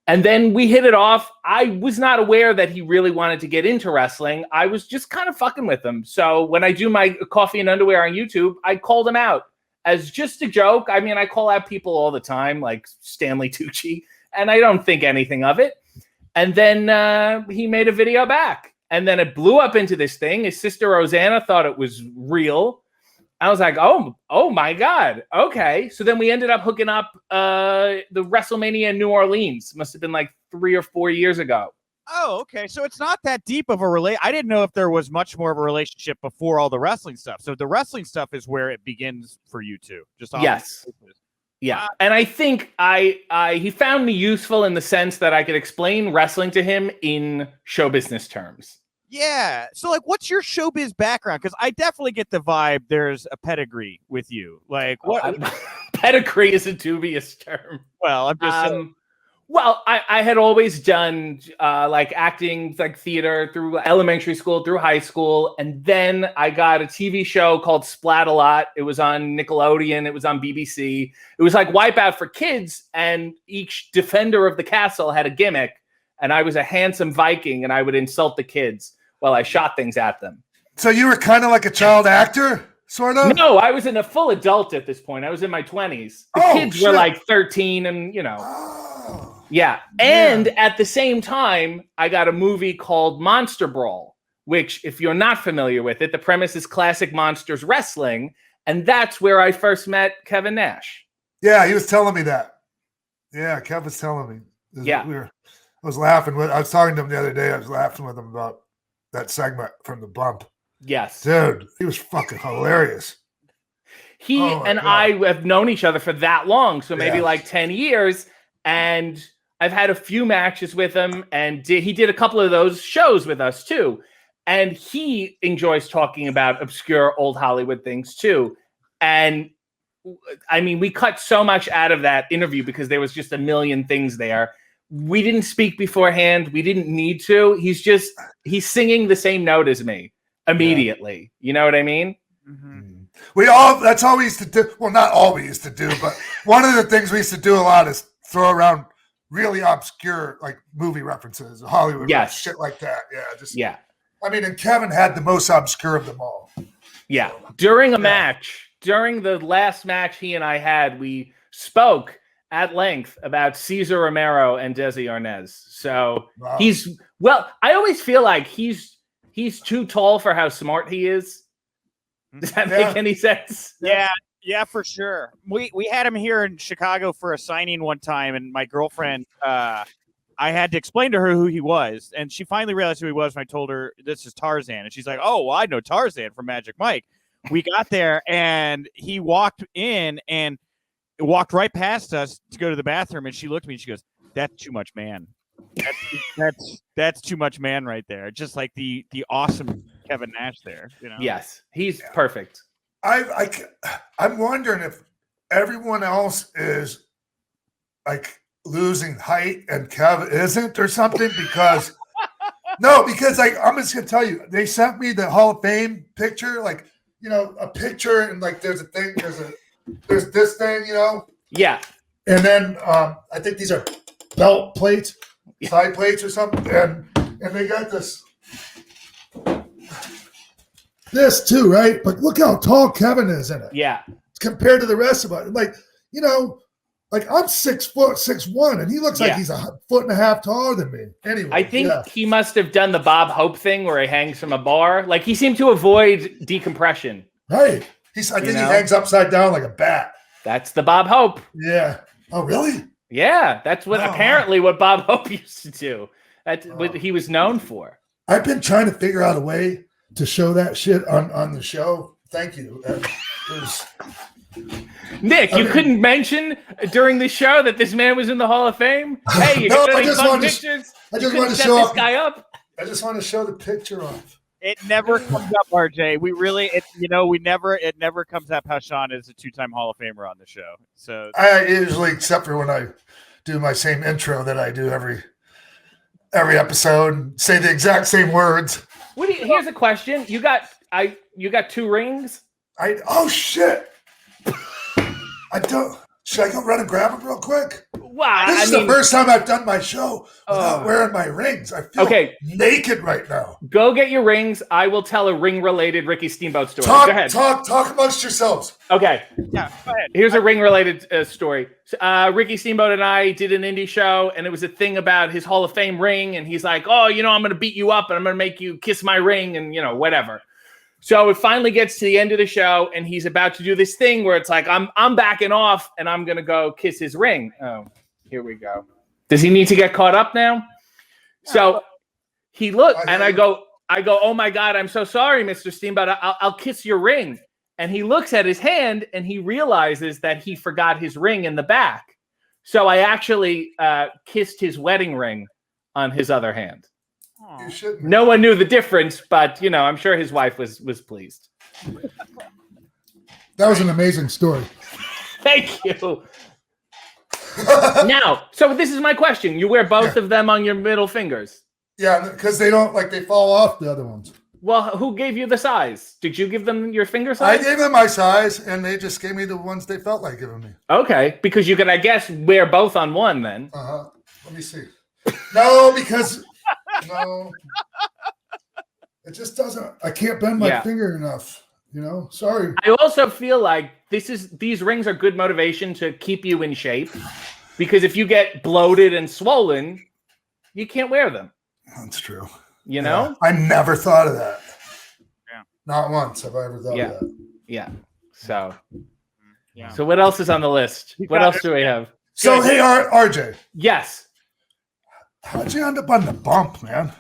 And then we hit it off. I was not aware that he really wanted to get into wrestling. I was just kind of fucking with him. So when I do my coffee and underwear on YouTube, I called him out as just a joke. I mean, I call out people all the time, like Stanley Tucci, and I don't think anything of it. And then he made a video back. And then it blew up into this thing. His sister Rosanna thought it was real. I was like, oh my God. Okay. So then we ended up hooking up the WrestleMania in New Orleans. Must have been like 3 or 4 years ago. Oh, okay. So it's not that deep of a I didn't know if there was much more of a relationship before all the wrestling stuff. So the wrestling stuff is where it begins for you two. Yes. Yeah. And I think he found me useful in the sense that I could explain wrestling to him in show business terms. Yeah. So, like, what's your showbiz background? Because I definitely get the vibe there's a pedigree with you. Like, what? Pedigree is a dubious term. Well, I'm just saying. Well, I had always done like acting, like theater through elementary school, through high school. And then I got a TV show called Splat-A-Lot. It was on Nickelodeon. It was on BBC. It was like Wipeout for kids. And each defender of the castle had a gimmick. And I was a handsome Viking and I would insult the kids while I shot things at them. So you were kind of like a child actor, sort of? No, I was a full adult at this point. I was in my 20s. The kids were like 13 and, Yeah. And at the same time, I got a movie called Monster Brawl, which if you're not familiar with it, the premise is classic monsters wrestling. And that's where I first met Kevin Nash. Yeah, he was telling me that. Yeah, Kev was telling me. I was laughing I was talking to him the other day. I was laughing with him about that segment from The Bump. Yes. Dude, he was fucking hilarious. He and I have known each other for that long. So maybe like 10 years. And I've had a few matches with him. And he did a couple of those shows with us too. And he enjoys talking about obscure old Hollywood things too. And I mean, we cut so much out of that interview because there was just a million things there. We didn't speak beforehand. We didn't need to. He's singing the same note as me immediately. You know what I mean? Mm-hmm. That's all we used to do. Well, not all we used to do, but one of the things we used to do a lot is throw around really obscure, like movie references, Hollywood, shit like that. Yeah. I mean, and Kevin had the most obscure of them all. Yeah. During a match, during the last match he and I had, we spoke at length about Cesar Romero and Desi Arnaz. So I always feel like he's too tall for how smart he is. Does that make any sense? Yeah, for sure. We had him here in Chicago for a signing one time, and my girlfriend, I had to explain to her who he was, and she finally realized who he was when I told her this is Tarzan, and she's like, "Oh, well, I know Tarzan from Magic Mike." We got there, and he walked in and walked right past us to go to the bathroom, and she looked at me and she goes, "That's too much man. That's too much man right there." Just like the awesome Kevin Nash there. Yes, he's perfect. I'm wondering if everyone else is like losing height and Kev isn't or something because like I'm just gonna tell you, they sent me the Hall of Fame picture. Like a picture and like there's this thing, Yeah. And then I think these are belt plates, side plates or something, and they got this too, right? But look how tall Kevin is in it. Yeah. Compared to the rest of us, like I'm 6 foot 6'1", and he looks like he's a foot and a half taller than me. Anyway, I think he must have done the Bob Hope thing where he hangs from a bar. Like he seemed to avoid decompression. Right. I think he hangs upside down like a bat. That's the Bob Hope. Yeah. Oh, really? Yeah, that's what what Bob Hope used to do. That's what he was known for. I've been trying to figure out a way to show that shit on the show. Thank you. Nick, you couldn't mention during the show that this man was in the Hall of Fame? Hey, you got any fun pictures? I just want to show this guy up. I just want to show the picture off. It never comes up, RJ. It never comes up how Sean is a 2-time Hall of Famer on the show. So I usually, except for when I do my same intro that I do every episode, say the exact same words. Here's a question: you got 2 rings? Oh shit! I don't. Should I go run and grab them real quick? Wow, This is the first time I've done my show without wearing my rings. I feel naked right now. Go get your rings. I will tell a ring-related Ricky Steamboat story. Go ahead. Talk amongst yourselves. Okay. Yeah, go ahead. Here's a ring-related story. Ricky Steamboat and I did an indie show, and it was a thing about his Hall of Fame ring, and he's like, I'm going to beat you up, and I'm going to make you kiss my ring, and, whatever. So it finally gets to the end of the show, and he's about to do this thing where it's like, I'm backing off, and I'm going to go kiss his ring. Oh, here we go. Does he need to get caught up now? So he looked, and I go, oh, my God, I'm so sorry, Mr. Steamboat. I'll kiss your ring. And he looks at his hand, and he realizes that he forgot his ring in the back. So I actually kissed his wedding ring on his other hand. You shouldn't. No one knew the difference, but I'm sure his wife was pleased. That was an amazing story. Thank you. Now, so this is my question: you wear both of them on your middle fingers? Yeah, because they don't they fall off the other ones. Well, who gave you the size? Did you give them your finger size? I gave them my size, and they just gave me the ones they felt like giving me. Okay, because you could, I guess, wear both on one then. Let me see. No, because. No, it just doesn't. I can't bend my finger enough. Sorry. I also feel like these rings are good motivation to keep you in shape, because if you get bloated and swollen, you can't wear them. That's true. I never thought of that. Yeah. Not once have I ever thought of that. Yeah. So what else is on the list? What else do we have? So hey, RJ. Yes. How'd you end up on the bump, man?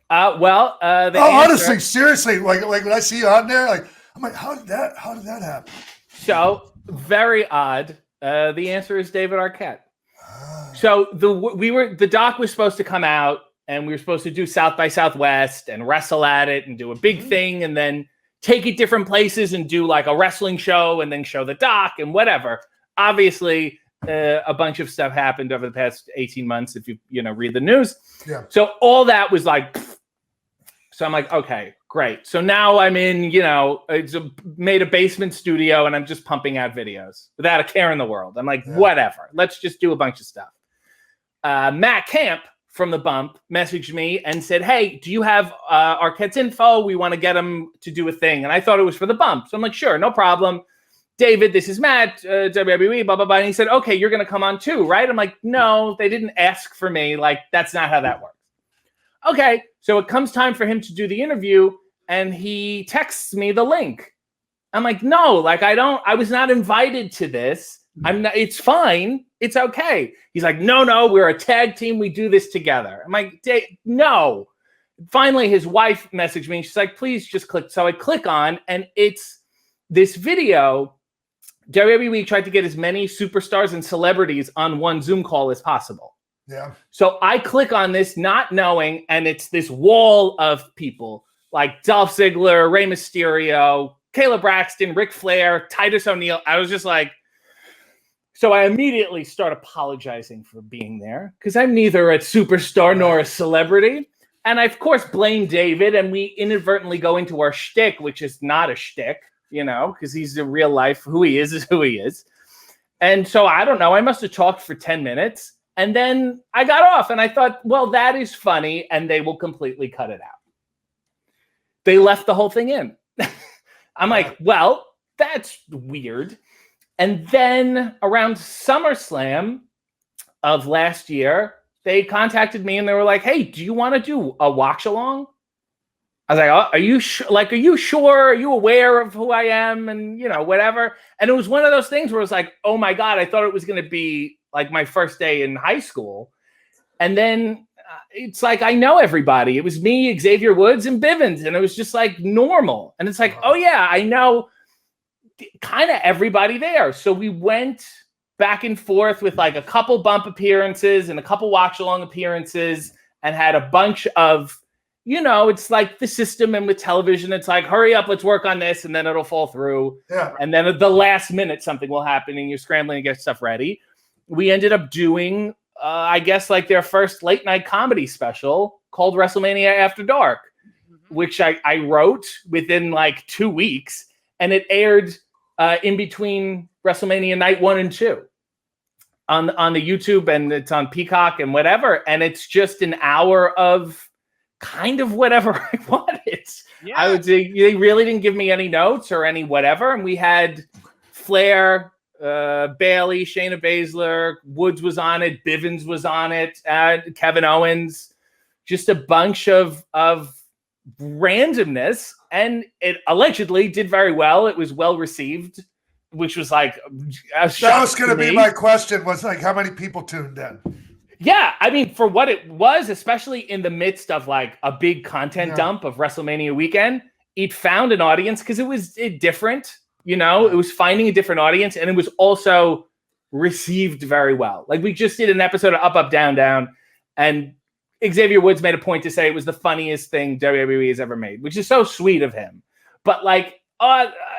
Honestly, seriously, like when I see you on there, I'm like, how did that happen? So very odd. The answer is David Arquette. So the doc was supposed to come out, and we were supposed to do South by Southwest and wrestle at it and do a big thing, and then take it different places and do like a wrestling show and then show the doc and whatever. Obviously. A bunch of stuff happened over the past 18 months if you read the news. Yeah. So all that was like, so I'm like, okay, great. So now I'm in, made a basement studio, and I'm just pumping out videos without a care in the world. I'm like, whatever, let's just do a bunch of stuff. Matt Camp from The Bump messaged me and said, hey, do you have Arquette's info? We want to get him to do a thing. And I thought it was for The Bump. So I'm like, sure, no problem. David, this is Matt, WWE, blah, blah, blah. And he said, okay, you're going to come on too, right? I'm like, no, they didn't ask for me. Like, that's not how that works. Okay, so it comes time for him to do the interview, and he texts me the link. I'm like, no, I was not invited to this. It's fine. It's okay. He's like, no, we're a tag team. We do this together. I'm like, no. Finally, his wife messaged me, and she's like, please just click. So I click on, and it's this video. WWE tried to get as many superstars and celebrities on one Zoom call as possible. Yeah. So I click on this not knowing, and it's this wall of people like Dolph Ziggler, Rey Mysterio, Kayla Braxton, Ric Flair, Titus O'Neil. I was just like, so I immediately start apologizing for being there because I'm neither a superstar nor a celebrity. And I, of course, blame David, and we inadvertently go into our shtick, which is not a shtick, because he's in real life. Who he is who he is. And so I don't know. I must have talked for 10 minutes, and then I got off, and I thought, well, that is funny, and they will completely cut it out. They left the whole thing in. I'm like, well, that's weird. And then around SummerSlam of last year, they contacted me and they were like, hey, do you want to do a watch along? I was like, oh, are you sure? Are you aware of who I am? And, whatever. And it was one of those things where it was like, oh my God, I thought it was going to be like my first day in high school. And then it's like, I know everybody. It was me, Xavier Woods, and Bivens. And it was just like normal. And it's like, oh yeah, I know kind of everybody there. So we went back and forth with like a couple bump appearances and a couple watch along appearances, and had a bunch of, it's like the system, and with television, it's like, hurry up, let's work on this, and then it'll fall through. Yeah. And then at the last minute, something will happen and you're scrambling to get stuff ready. We ended up doing, I guess, like their first late night comedy special called WrestleMania After Dark, which I wrote within like 2 weeks, and it aired in between WrestleMania night 1 and 2 on the YouTube, and it's on Peacock and whatever. And it's just an hour of kind of whatever I wanted. Yeah. I would say they really didn't give me any notes or any whatever. And we had Flair, Bailey, Shayna Baszler, Woods was on it, Bivens was on it, Kevin Owens, just a bunch of randomness. And it allegedly did very well. It was well received, which was like that was going to be my question, was like, how many people tuned in? Yeah, I mean, for what it was, especially in the midst of like a big content dump of WrestleMania weekend, it found an audience because it was different. It was finding a different audience, and it was also received very well. Like, we just did an episode of Up, Up, Down, Down, and Xavier Woods made a point to say it was the funniest thing WWE has ever made, which is so sweet of him. But like,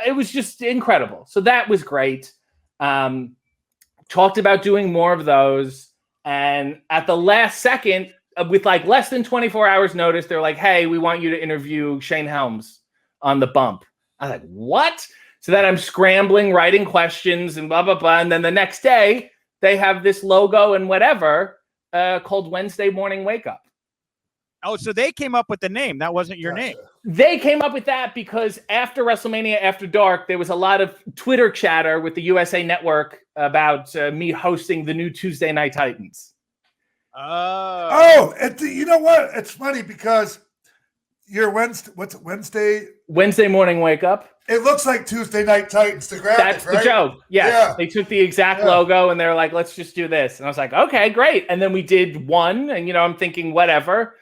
it was just incredible. So that was great. Talked about doing more of those. And at the last second, with like less than 24 hours notice, they're like, hey, we want you to interview Shane Helms on The Bump. I was like, what? So then I'm scrambling, writing questions and blah, blah, blah. And then the next day, they have this logo and whatever called Wednesday Morning Wake Up. Oh, so they came up with the name. That wasn't your name. They came up with that because after WrestleMania After Dark, there was a lot of Twitter chatter with the USA Network about me hosting the new Tuesday Night Titans. You know what? It's funny because your Wednesday? Wednesday Morning Wake Up. It looks like Tuesday Night Titans. That's right? The joke. Yes. Yeah. They took the exact logo and they're like, let's just do this. And I was like, okay, great. And then we did one, and I'm thinking whatever.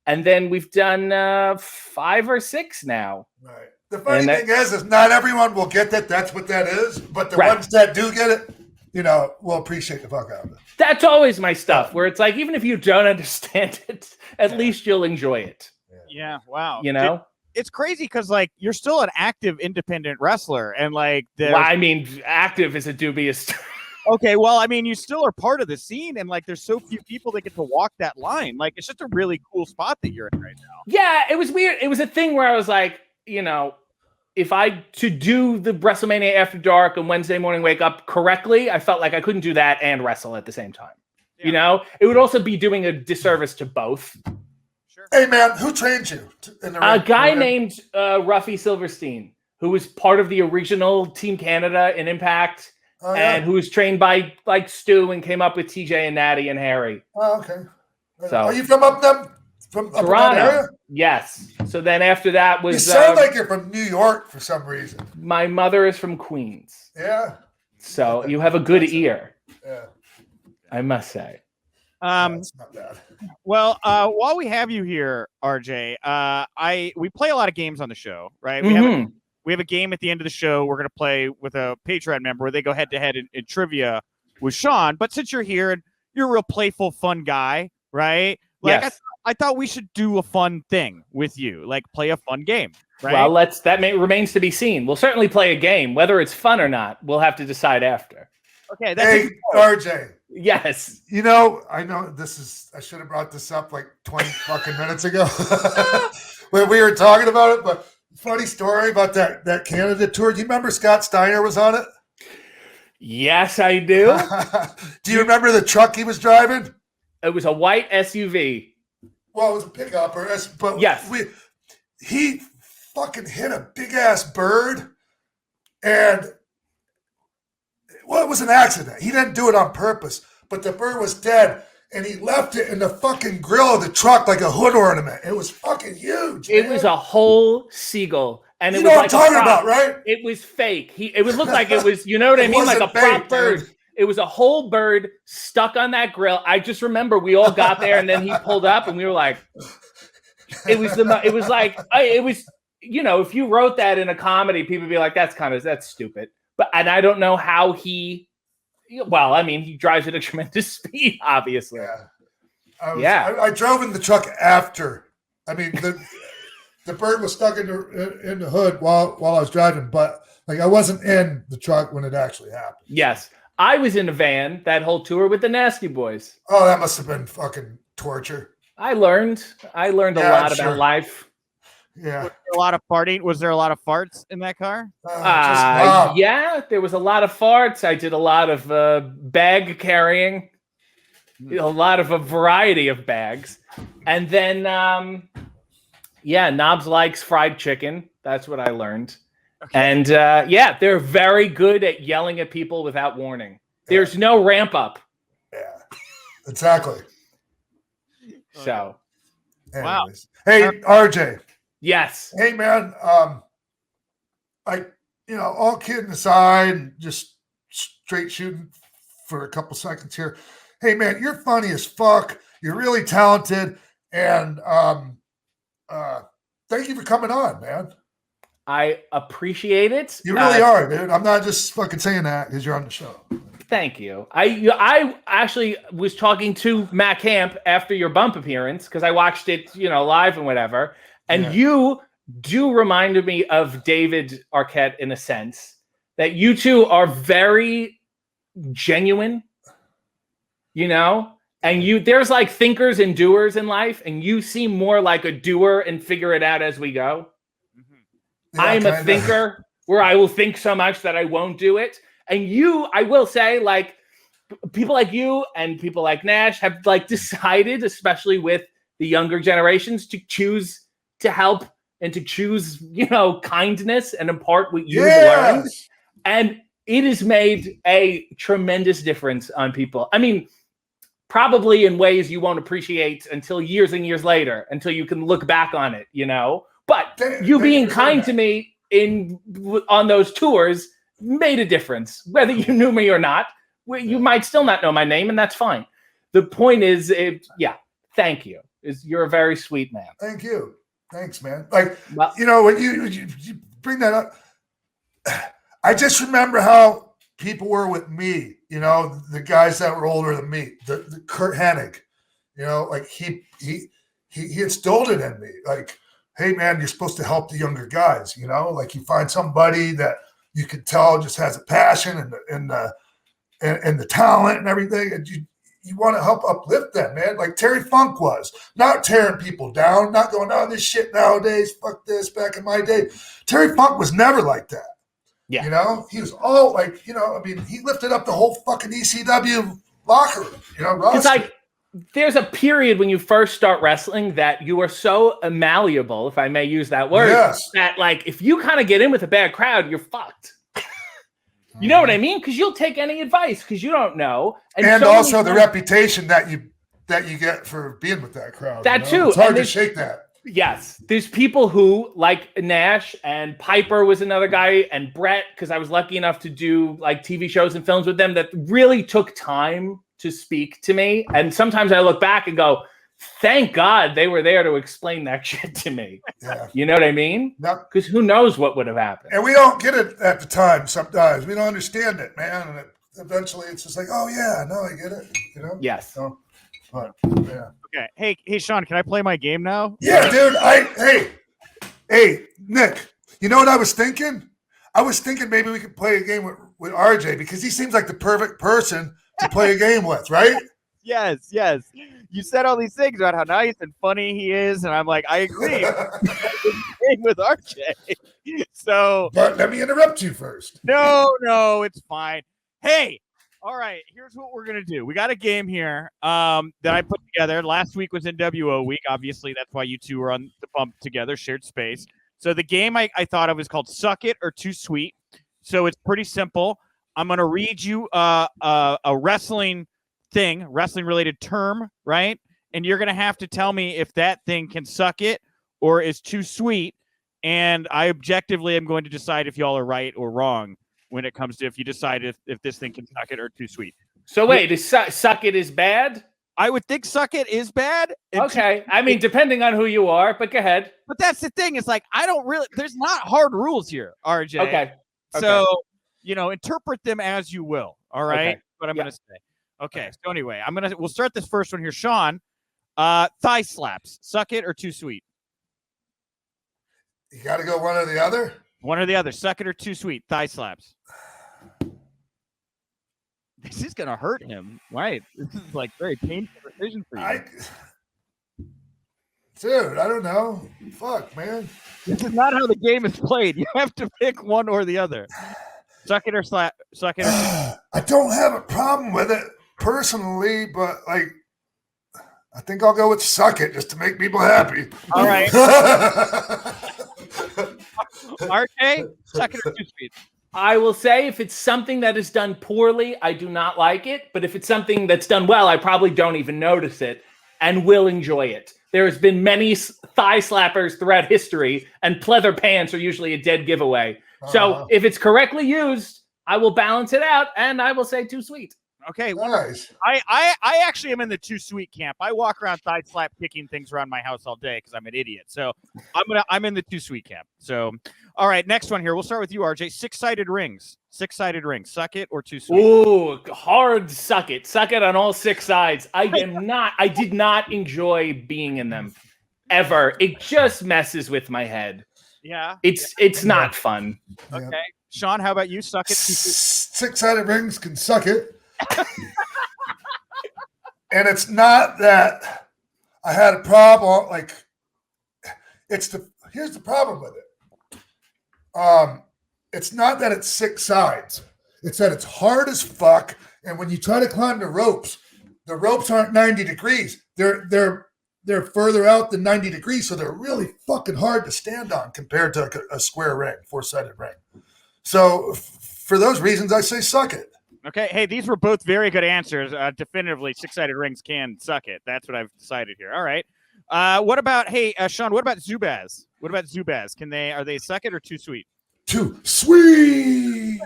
And then we've done 5 or 6 now. Right. The funny thing is not everyone will get that. That's what that is. But the ones that do get it, will appreciate the fuck out of it. That's always my stuff, where it's like, even if you don't understand it, at least you'll enjoy it. Yeah. Wow. It's crazy because like you're still an active independent wrestler, and like active is a dubious term. Okay, well, I mean, you still are part of the scene, and like, there's so few people that get to walk that line. Like, it's just a really cool spot that you're in right now. Yeah, it was weird. It was a thing where I was like, if to do the WrestleMania After Dark and Wednesday Morning Wake Up correctly, I felt like I couldn't do that and wrestle at the same time. Yeah. It would also be doing a disservice to both. Sure. Hey, man, who trained you? A guy named Ruffy Silverstein, who was part of the original Team Canada in Impact. Oh, yeah. And who was trained by like Stu and came up with TJ and Natty and Harry. Oh, okay. So, are you from from Toronto? Up in that area? Yes. So then after that was. You sound like you're from New York for some reason. My mother is from Queens. Yeah. So you have a good ear. Yeah. I must say. It's not bad. Well, while we have you here, RJ, we play a lot of games on the show, right? We have a game at the end of the show we're going to play with a Patreon member where they go head-to-head in trivia with Sean. But since you're here and you're a real playful, fun guy, right? Like, yes. I thought we should do a fun thing with you, like play a fun game, right? Well, remains to be seen. We'll certainly play a game. Whether it's fun or not, we'll have to decide after. Okay, that's Hey, RJ. Yes. You know, I know I should have brought this up like 20 fucking minutes ago when we were talking about it, but funny story about that Canada tour. Do you remember Scott Steiner was on it? Yes, I do. Do you remember the truck he was driving? It was a white SUV. Well, it was a pickup, but yes, he fucking hit a big ass bird, and it was an accident. He didn't do it on purpose, but the bird was dead, and he left it in the fucking grill of the truck like a hood ornament. It was fucking huge. It was a whole seagull, and you it know was what like I'm talking about, right? It was fake. It would look like it was, you know what I mean, like a prop bird. Dude. It was a whole bird stuck on that grill. I just remember we all got there, and then he pulled up, and we were like, it was you know, if you wrote that in a comedy, people would be like, that's stupid. And I don't know how he drives at a tremendous speed, obviously. Yeah. I drove in the truck after. I mean, the bird was stuck in the hood while I was driving, but like I wasn't in the truck when it actually happened. Yes. I was in a van that whole tour with the Nasty Boys. Oh, that must have been fucking torture. I learned a lot about life. Yeah. Was there a lot of farting? Was there a lot of farts in that car? Yeah, there was a lot of farts. I did a lot of bag carrying, a variety of bags. And then, Knobs likes fried chicken. That's what I learned. Okay. And they're very good at yelling at people without warning. There's no ramp up. Yeah, exactly. So, anyways. Wow. Hey, RJ. Yes. Hey, man. All kidding aside, just straight shooting for a couple seconds here. Hey, man, you're funny as fuck. You're really talented, and thank you for coming on, man. I appreciate it. You really are, dude. I'm not just fucking saying that because you're on the show. Thank you. I actually was talking to Matt Camp after your Bump appearance because I watched it, live and whatever. And you do remind me of David Arquette in a sense that you two are very genuine, and there's like thinkers and doers in life, and you seem more like a doer and figure it out as we go. Yeah, I'm a thinker where I will think so much that I won't do it. And you, I will say, like people like you and people like Nash have like decided, especially with the younger generations, to choose to help and to choose, kindness and impart what you've learned. And it has made a tremendous difference on people. I mean, probably in ways you won't appreciate until years and years later, until you can look back on it, But you being kind to me on those tours made a difference. Whether you knew me or not, you might still not know my name, and that's fine. The point is, thank you. You're a very sweet man. Thank you. Thanks, man. Like, when you bring that up, I just remember how people were with me, the guys that were older than me, the Kurt Hennig, like he instilled it in me. Like, hey, man, you're supposed to help the younger guys, like you find somebody that you can tell just has a passion and the talent and everything. And you want to help uplift them, man. Like Terry Funk was, not tearing people down, not going, oh, this shit nowadays, fuck this, back in my day. Terry Funk was never like that. Yeah. He was all like, he lifted up the whole fucking ECW locker room, It's like, there's a period when you first start wrestling that you are so malleable, if I may use that word, that like if you kind of get in with a bad crowd, you're fucked. You know what I mean? Because you'll take any advice because you don't know. And so also the reputation that you get for being with that crowd. That too. It's hard to shake that. Yes. There's people who like Nash, and Piper was another guy, and Bret, because I was lucky enough to do like TV shows and films with them that really took time to speak to me. And sometimes I look back and go, thank God they were there to explain that shit to me. Yeah. You know what I mean? Because who knows what would have happened. And we don't get it at the time sometimes. We don't understand it, man. And eventually it's just like, oh, yeah, no, I get it. Yes. So, but, yeah. Okay. Hey, Sean, can I play my game now? Yeah, dude. Hey, Nick, you know what I was thinking? I was thinking maybe we could play a game with RJ because he seems like the perfect person to play a game with, right? Yes. You said all these things about how nice and funny he is, and I'm like, I agree. With RJ. So, but let me interrupt you first. No, it's fine. Hey, all right. Here's what we're gonna do. We got a game here that I put together. Last week was NWO week. Obviously, that's why you two were on the bump together, shared space. So the game I thought of was called "Suck It or Too Sweet." So it's pretty simple. I'm gonna read you a wrestling thing, wrestling related term, right? And you're gonna have to tell me if that thing can suck it or is too sweet. And I objectively am going to decide if y'all are right or wrong when it comes to if you decide if this thing can suck it or too sweet. So wait, is suck it is bad? I would think suck it is bad. Okay. I mean, depending on who you are, but go ahead. But that's the thing. It's like, there's not hard rules here, RJ. Okay. So, interpret them as you will. All right. Okay. What I'm going to say. Okay. So anyway, we'll start this first one here. Sean, thigh slaps, suck it or too sweet? You got to go one or the other? One or the other. Suck it or too sweet? Thigh slaps. This is going to hurt him, right? This is like very painful decision for you. Dude, I don't know. Fuck, man. This is not how the game is played. You have to pick one or the other. Suck it or slap. Suck it. I don't have a problem with it personally, but I think I'll go with suck it just to make people happy. All right. RK, suck it or too sweet? I will say if it's something that is done poorly, I do not like it. But if it's something that's done well, I probably don't even notice it and will enjoy it. There has been many thigh slappers throughout history, and pleather pants are usually a dead giveaway. So if it's correctly used, I will balance it out, and I will say too sweet. Okay, nice. I actually am in the too sweet camp. I walk around thigh slap kicking things around my house all day because I'm an idiot. So I'm in the too sweet camp. So all right, next one here. We'll start with you, RJ. Six-sided rings. Six-sided rings. Suck it or too sweet? Ooh, hard suck it. Suck it on all six sides. I did not enjoy being in them ever. It just messes with my head. Yeah. It's not fun. Okay. Yeah. Sean, how about you? Suck it. Six-sided rings can suck it. And it's not that I had a problem. Here's the problem with it. It's not that it's six sides. It's that it's hard as fuck. And when you try to climb the ropes aren't 90 degrees. They're further out than 90 degrees, so they're really fucking hard to stand on compared to a square ring, four-sided ring. So for those reasons, I say suck it. Okay. Hey, these were both very good answers. Definitively, six-sided rings can suck it. That's what I've decided here. All right. What about, Sean, what about Zubaz? What about Zubaz? Are they suck it or too sweet? Too sweet.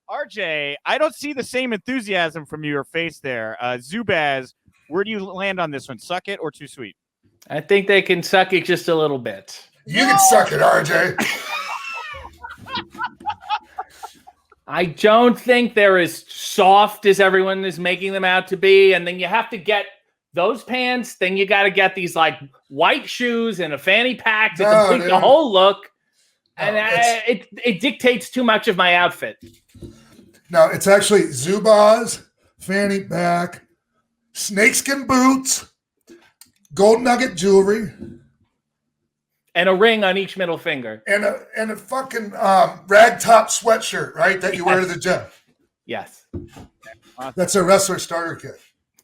RJ, I don't see the same enthusiasm from your face there. Zubaz, where do you land on this one? Suck it or too sweet? I think they can suck it just a little bit. You can suck it, RJ. I don't think they're as soft as everyone is making them out to be. And then you have to get those pants. Then you got to get these white shoes and a fanny pack to complete the whole look. And it dictates too much of my outfit. No, it's actually Zubaz, fanny pack, snakeskin boots, gold nugget jewelry. And a ring on each middle finger. And a fucking rag top sweatshirt, right? That you wear to the gym. Yes. That's a wrestler starter kit.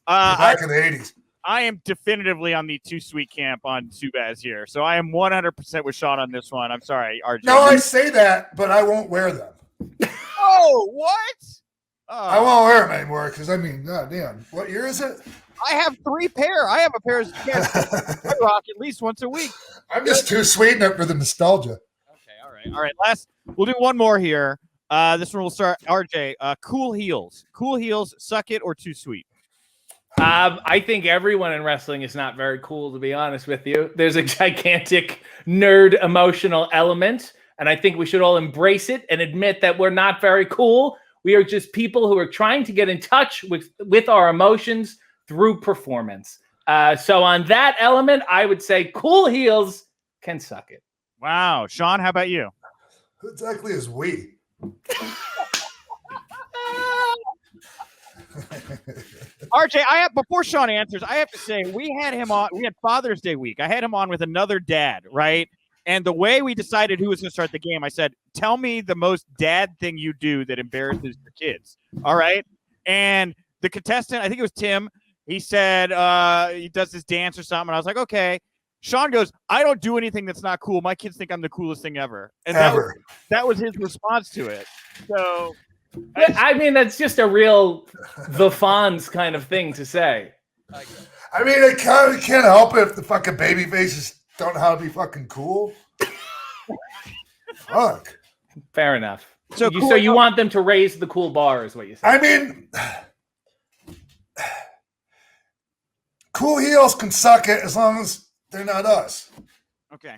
Back in the 80s. I am definitively on the too sweet camp on Zubaz here. So I am 100% with Sean on this one. I'm sorry, RJ. No, I say that, but I won't wear them. Oh, what? I won't wear them anymore because, goddamn. What year is it? I have 3 pair. I have a pair of Zubaz I rock at least once a week. I'm just too sweet for the nostalgia. Okay, all right. We'll do one more here. This one will start, RJ. Cool heels. Cool heels, suck it or too sweet? I think everyone in wrestling is not very cool, to be honest with you. There's a gigantic nerd emotional element, and I think we should all embrace it and admit that we're not very cool. We are just people who are trying to get in touch with our emotions through performance. So on that element, I would say cool heels can suck it. Wow. Sean, how about you? Who exactly is we? RJ, before Sean answers, I have to say we had him on. We had Father's Day week. I had him on with another dad, right? And the way we decided who was going to start the game, I said, "Tell me the most dad thing you do that embarrasses your kids." All right, and the contestant, I think it was Tim. He said he does this dance or something. And I was like, okay. Sean goes, I don't do anything that's not cool. My kids think I'm the coolest thing ever. And that was his response to it. So, I mean, that's just a real the Fonz kind of thing to say. I mean, it can't help it if the fucking baby faces don't know how to be fucking cool. Fuck. Fair enough. So you want them to raise the cool bar is what you say. I mean, cool heels can suck it as long as they're not us. Okay.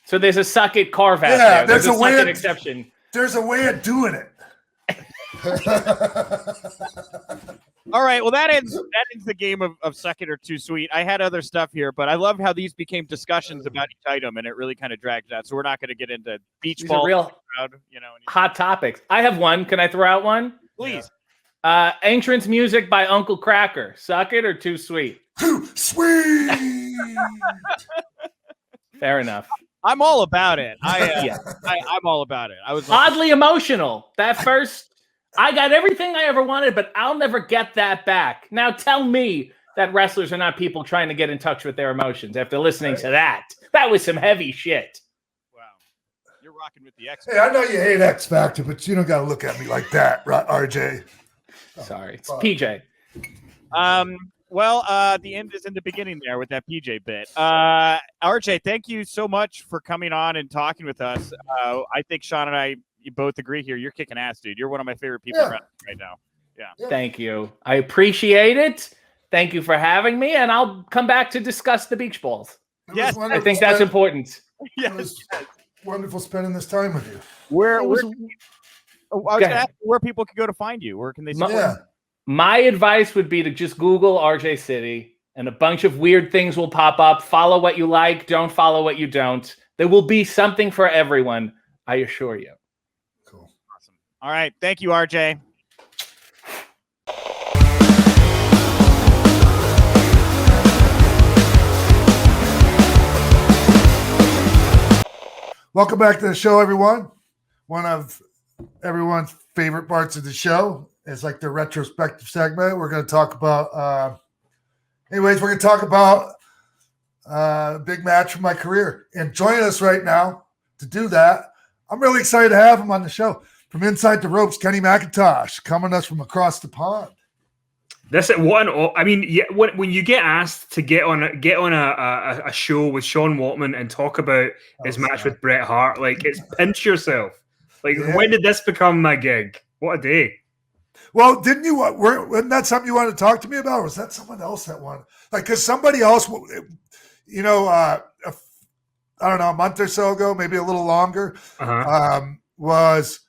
So there's a suck it carve out there. There's a suck it exception. There's a way of doing it. All right. Well, that ends the game of Suck It or Too Sweet. I had other stuff here, but I love how these became discussions about each item, and it really kind of dragged out. So we're not going to get into beach these ball. Are real hot topics. I have one. Can I throw out one? Please. Entrance music by Uncle Cracker. Suck it or Too Sweet? Too sweet. Fair enough. I'm all about it. I'm all about it. I was oddly emotional. That first, I got everything I ever wanted, but I'll never get that back. Now tell me that wrestlers are not people trying to get in touch with their emotions after listening to that. That was some heavy shit. Wow. You're rocking with the X. Hey, I know you hate X Factor, but you don't got to look at me like that, right, RJ? Sorry, it's PJ. Well, the end is in the beginning there with that PJ bit. RJ, thank you so much for coming on and talking with us. I think Sean and I both agree here. You're kicking ass, dude. You're one of my favorite people around right now. Yeah. Thank you. I appreciate it. Thank you for having me, and I'll come back to discuss the beach balls. Yes, I think that's important. It was wonderful spending this time with you. I was going to ask where people can go to find you. Where can they see you? My advice would be to just Google RJ City, and a bunch of weird things will pop up. Follow what you like. Don't follow what you don't. There will be something for everyone, I assure you. Cool. Awesome. All right. Thank you, RJ. Welcome back to the show, everyone. One of everyone's favorite parts of the show. It's like the retrospective segment. We're going to talk about, we're going to talk about a big match from my career. And joining us right now to do that, I'm really excited to have him on the show. From inside the ropes, Kenny McIntosh, coming us from across the pond. When you get asked to get on a show with Sean Waltman and talk about his match with Bret Hart, like, it's pinch yourself. Like, when did this become my gig? What a day. Well, wasn't that something you wanted to talk to me about? Or was that someone else that wanted? Like, because somebody else, I don't know, a month or so ago, maybe a little longer, was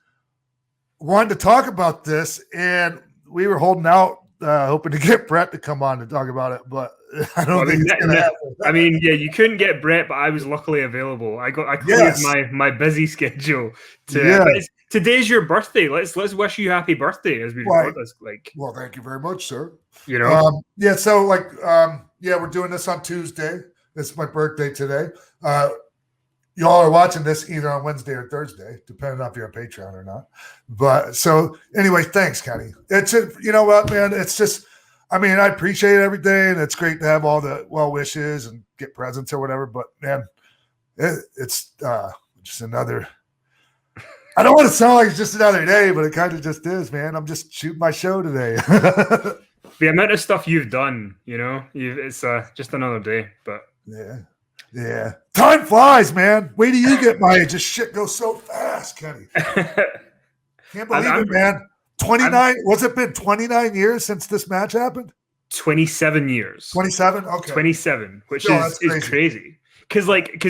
wanting to talk about this. And we were holding out, hoping to get Bret to come on to talk about it. But I don't think it's going to happen. I mean, you couldn't get Bret, but I was luckily available. I cleared my busy schedule. Today's your birthday. Let's wish you happy birthday as we record this. Well, thank you very much, sir. So we're doing this on Tuesday. It's my birthday today. Y'all are watching this either on Wednesday or Thursday, depending on if you're on Patreon or not. But so anyway, thanks, Kenny. You know what, man? It's just, I mean, I appreciate everything. And it's great to have all the well wishes and get presents or whatever. But man, it's just another. I don't want to sound like it's just another day, but it kind of just is, man. I'm just shooting my show today. The amount of stuff you've done, it's just another day. But yeah. Time flies, man. Wait till you get my age. This shit goes so fast, Kenny. Can't believe it, man. 29. What's it been? 29 years since this match happened? 27 years. 27? Okay. 27, which is crazy. Because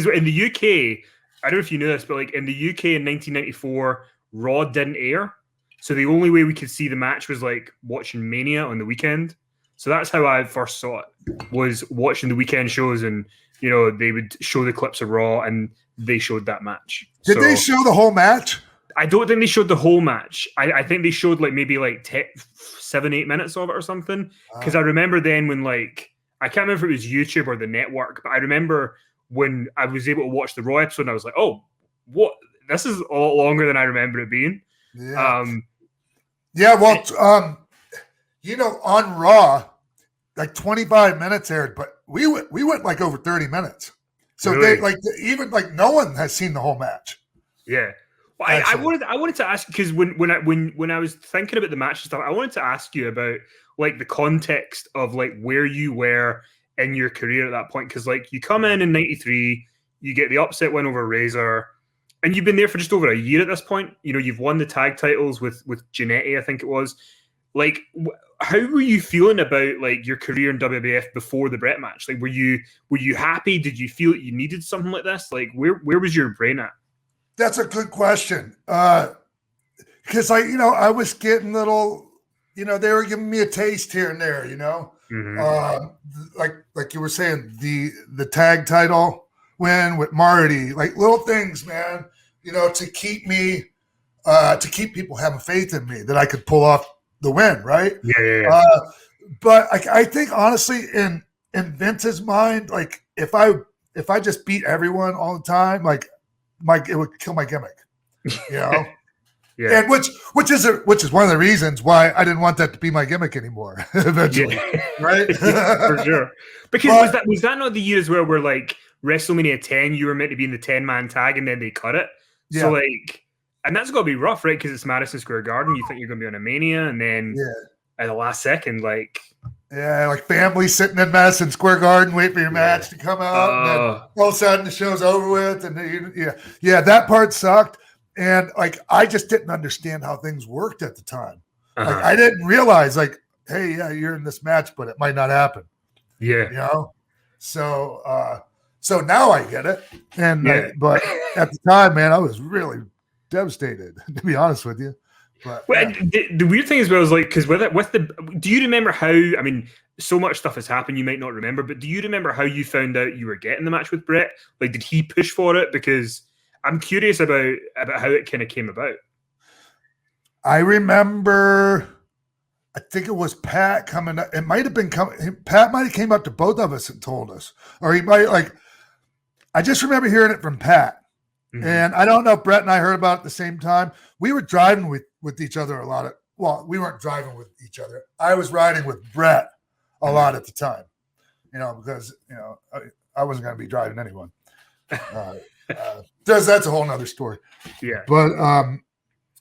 in the UK, I don't know if you know this, but like in the UK in 1994, Raw didn't air. So the only way we could see the match was like watching Mania on the weekend. So that's how I first saw it, was watching the weekend shows, and they would show the clips of Raw and they showed that match. Did they show the whole match? I don't think they showed the whole match. I think they showed like maybe like 7-8 minutes of it or something. Because I remember then when like I can't remember if it was YouTube or the network, but I remember when I was able to watch the Raw episode, and I was like, oh, what? This is a lot longer than I remember it being. Yeah. On Raw, like 25 minutes aired, but we went like over 30 minutes. So really? Even no one has seen the whole match. Yeah. Well, I wanted to ask, because when I was thinking about the match and stuff, I wanted to ask you about like the context of like where you were in your career at that point, because like you come in '93, you get the upset win over Razor, and you've been there for just over a year at this point. You know, you've won the tag titles with Jannetty, I think it was. Like, how were you feeling about like your career in WWF before the Bret match? Like, were you happy? Did you feel that you needed something like this? Like, where was your brain at? That's a good question. Because I was getting little, they were giving me a taste here and there, like you were saying, the tag title win with Marty, like little things, man, to keep me, to keep people having faith in me that I could pull off the win, right? Yeah. But I think honestly, in Vince's mind, like if I just beat everyone all the time, like it would kill my gimmick, Yeah. And which is one of the reasons why I didn't want that to be my gimmick anymore eventually. Right? For sure. Because was that not the year as well where like WrestleMania 10 you were meant to be in the 10-man tag and then they cut it? Yeah. So like, and that's got to be rough, right? Because it's Madison Square Garden. You think you're going to be on a Mania, and then at the last second, like... Yeah, like family sitting in Madison Square Garden waiting for your match to come out. And then all of a sudden the show's over with. And that part sucked. And like, I just didn't understand how things worked at the time. Like, I didn't realize like, hey, yeah, you're in this match, but it might not happen. Yeah. So now I get it. And but at the time, man, I was really devastated, to be honest with you. But, the weird thing as well is like, because do you remember how? I mean, so much stuff has happened, you might not remember, but do you remember how you found out you were getting the match with Bret? Like, did he push for it? Because I'm curious about how it kind of came about. I remember, I think it was Pat coming up. It might have been Pat might have came up to both of us and told us, or he might I just remember hearing it from Pat. Mm-hmm. And I don't know if Bret and I heard about it at the same time. We were driving with each other a lot. We weren't driving with each other. I was riding with Bret a lot at the time, because, I wasn't going to be driving anyone. That's a whole nother story. Yeah. But,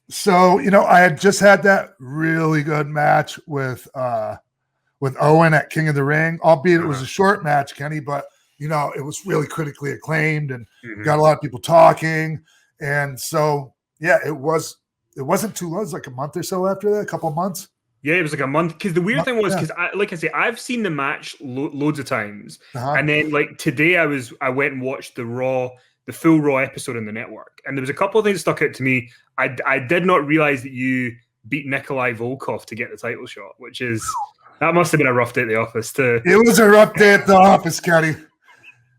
so, I had just had that really good match with Owen at King of the Ring, albeit it was a short match, Kenny, but it was really critically acclaimed and got a lot of people talking. And so, it wasn't too long. It was like a month or so after that, a couple of months. Yeah, it was like a month. Because the weird thing was, because like I say, I've seen the match loads of times. And then like today I went and watched the full Raw episode on the network. And there was a couple of things that stuck out to me. I did not realize that you beat Nikolai Volkov to get the title shot, that must have been a rough day at the office too. It was a rough day at the office, Kenny.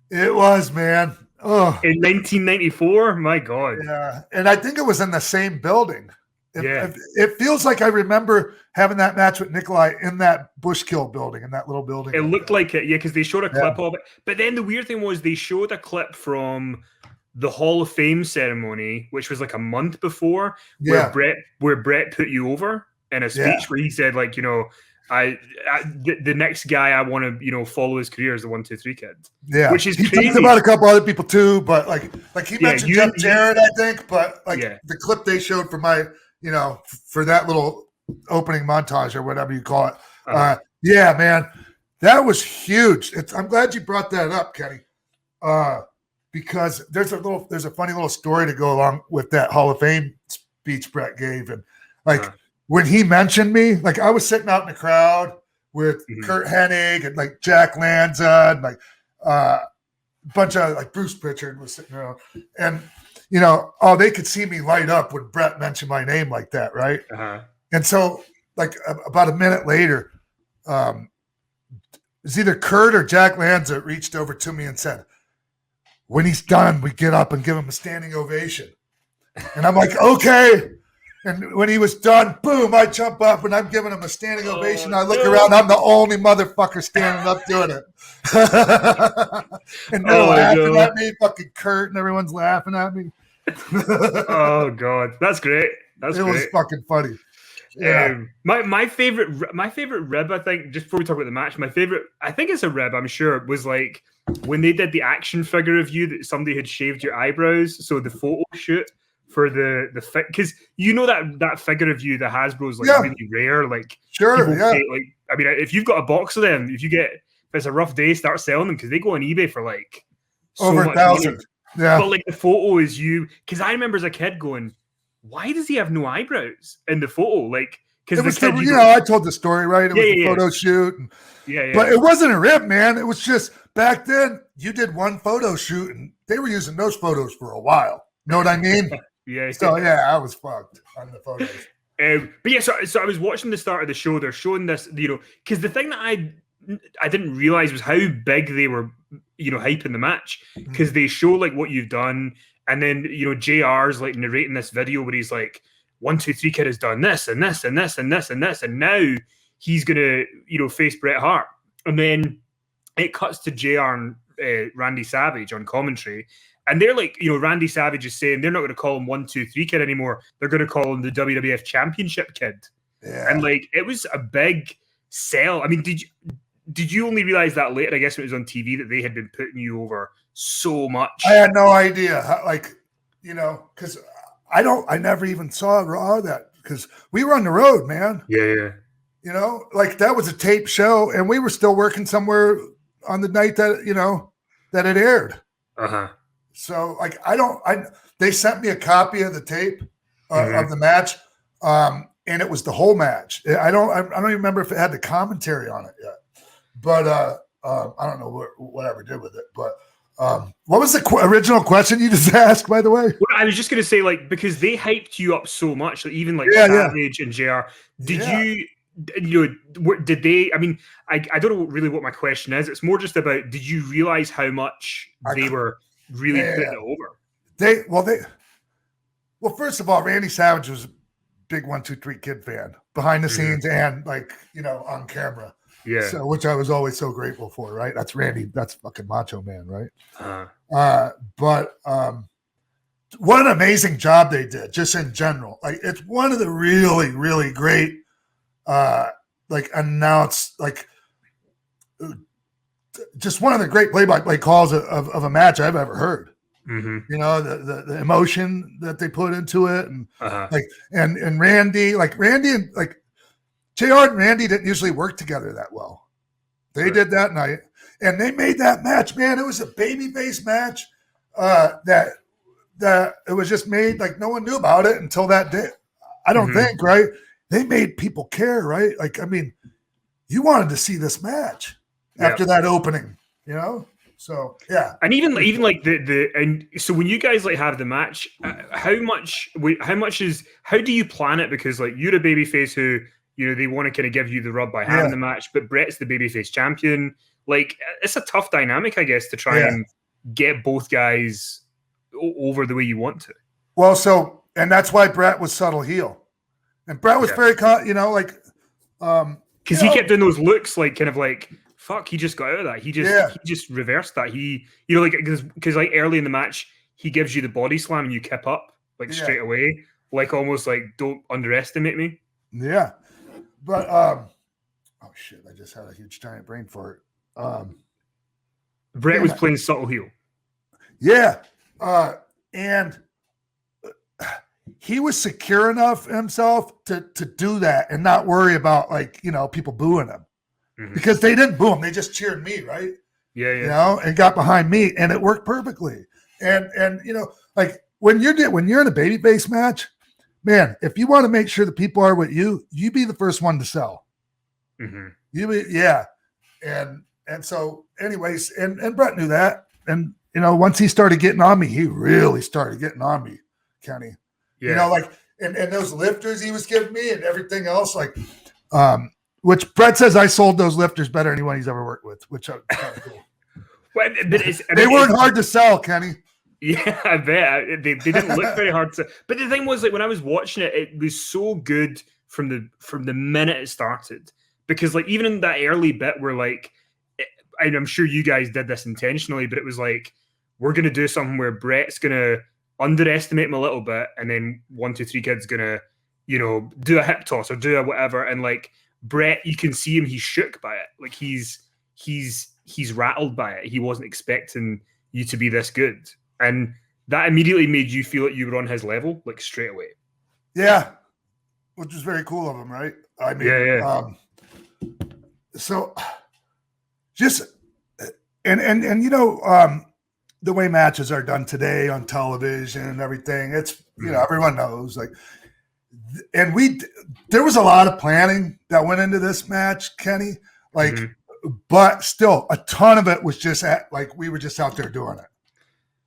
It was, man. Oh. In 1994? My God. Yeah. And I think it was in the same building. It feels like I remember having that match with Nikolai in that Bushkill building, in that little building. It looked like it, because they showed a clip of it. But then the weird thing was they showed a clip from the Hall of Fame ceremony, which was like a month before, where Bret put you over in a speech where he said, like, the next guy I want to, follow his career is the 1, 2, 3 kid. Yeah, which is he crazy. talked about a couple other people too, but like he mentioned Jeff Jarrett, I think. But the clip they showed for my, for that little opening montage or whatever you call it. Man, that was huge. I'm glad you brought that up, Kenny, because there's a funny little story to go along with that Hall of Fame speech Bret gave, and when he mentioned me, like I was sitting out in the crowd with Kurt Hennig and like Jack Lanza and like a bunch of like Bruce Pritchard was sitting around, and they could see me light up when Bret mentioned my name like that, right? And so like about a minute later, it was either Kurt or Jack Lanza reached over to me and said, "When he's done, we get up and give him a standing ovation." And I'm like, okay. And when he was done, boom, I jump up and I'm giving him a standing ovation. I look around, I'm the only motherfucker standing up doing it. And they're laughing at me, fucking Kurt, and everyone's laughing at me. Oh God, that's great. It was fucking funny. Yeah. My favorite rib, I think, just before we talk about the match, my favorite, I think it's a rib, I'm sure, was like when they did the action figure of you that somebody had shaved your eyebrows. So the photo shoot for the because you know that figure of you, the Hasbro's like really rare. Like pay, like I mean, if you've got a box of them, if it's a rough day, start selling them because they go on eBay for like over 1,000. Yeah, but like the photo is you, because I remember as a kid going, why does he have no eyebrows in the photo? Like, because I told the story, right? It was a photo shoot. And, but it wasn't a rip, man. It was just back then you did one photo shoot and they were using those photos for a while. Know what I mean? So I was fucked on the photos. But yeah, so I was watching the start of the show. They're showing this, because the thing that I didn't realize was how big they were, hyping the match, because they show like what you've done. And then, JR's like narrating this video where he's like, 1, 2, 3 Kid has done this and this and this and this and this. And now he's going to, face Bret Hart. And then it cuts to JR and Randy Savage on commentary. And they're like, Randy Savage is saying they're not going to call him 1, 2, 3 Kid anymore. They're going to call him the WWF Championship Kid. Yeah. And like, it was a big sell. I mean, did you only realize that later, I guess, when it was on TV, that they had been putting you over so much? I had no idea. Because I never even saw Raw because we were on the road, man. Yeah. That was a tape show and we were still working somewhere on the night that, that it aired. Uh-huh. So they sent me a copy of the tape of the match. And it was the whole match. I don't even remember if it had the commentary on it yet. But I don't know what I ever did with it. But what was the original question you just asked, by the way? Well, I was just going to say, like, because they hyped you up so much, like, even like Savage and JR. Did did they? I mean, I don't know really what my question is. It's more just about, did you realize how much they were really putting it over? Well, first of all, Randy Savage was a big 1, 2, 3 Kid fan behind the scenes and on camera. Yeah. So, which I was always so grateful for, right? That's Randy. That's fucking Macho Man, right? But what an amazing job they did, just in general. Like, it's one of the really, really great, just one of the great play-by-play calls of a match I've ever heard. Mm-hmm. The emotion that they put into it, and and Randy, and JR and Randy didn't usually work together that well. They did that night, and they made that match, man. It was a babyface match that it was just made like no one knew about it until that day. I don't think, right? They made people care, right? Like, I mean, you wanted to see this match after that opening, So yeah, and even like so when you guys like have the match, how do you plan it? Because like you're a babyface who they want to kind of give you the rub by having the match, but Bret's the babyface champion. Like, it's a tough dynamic, I guess, to try and get both guys over the way you want to. Well, and that's why Bret was subtle heel, and Bret was very because he kept doing those looks, like kind of like, fuck, he just got out of that. He just reversed that. He, because like early in the match, he gives you the body slam and you kip up like straight away, like almost like, don't underestimate me. Yeah. But oh shit, I just had a huge giant brain fart. Bret was playing subtle heel. Yeah. And he was secure enough himself to do that and not worry about people booing him. Because they didn't boo him, they just cheered me, right? Yeah. And got behind me, and it worked perfectly. And like when you're in a babyface match, man, if you want to make sure the people are with you, you be the first one to sell. And so, anyways, and Bret knew that, and once he started getting on me, he really started getting on me, Kenny. And those lifters he was giving me and everything else, which Bret says I sold those lifters better than anyone he's ever worked with, which is kind of cool. Well, they weren't hard to sell, Kenny. Yeah, I bet they didn't look very hard to. But the thing was, like when I was watching it, it was so good from the minute it started, because like even in that early bit where like, and I'm sure you guys did this intentionally, but it was like we're gonna do something where Bret's gonna underestimate him a little bit, and then 1, 2, 3 Kid's gonna, you know, do a hip toss or do a whatever, and like Bret, you can see him, he's shook by it, like he's rattled by it. He wasn't expecting you to be this good. And that immediately made you feel like you were on his level, like straight away. Yeah, which is very cool of him, right? I mean, yeah. So just and you know, the way matches are done today on television and everything, it's, you know, everyone knows, like, and there was a lot of planning that went into this match, Kenny, like, but still a ton of it was just we were just out there doing it.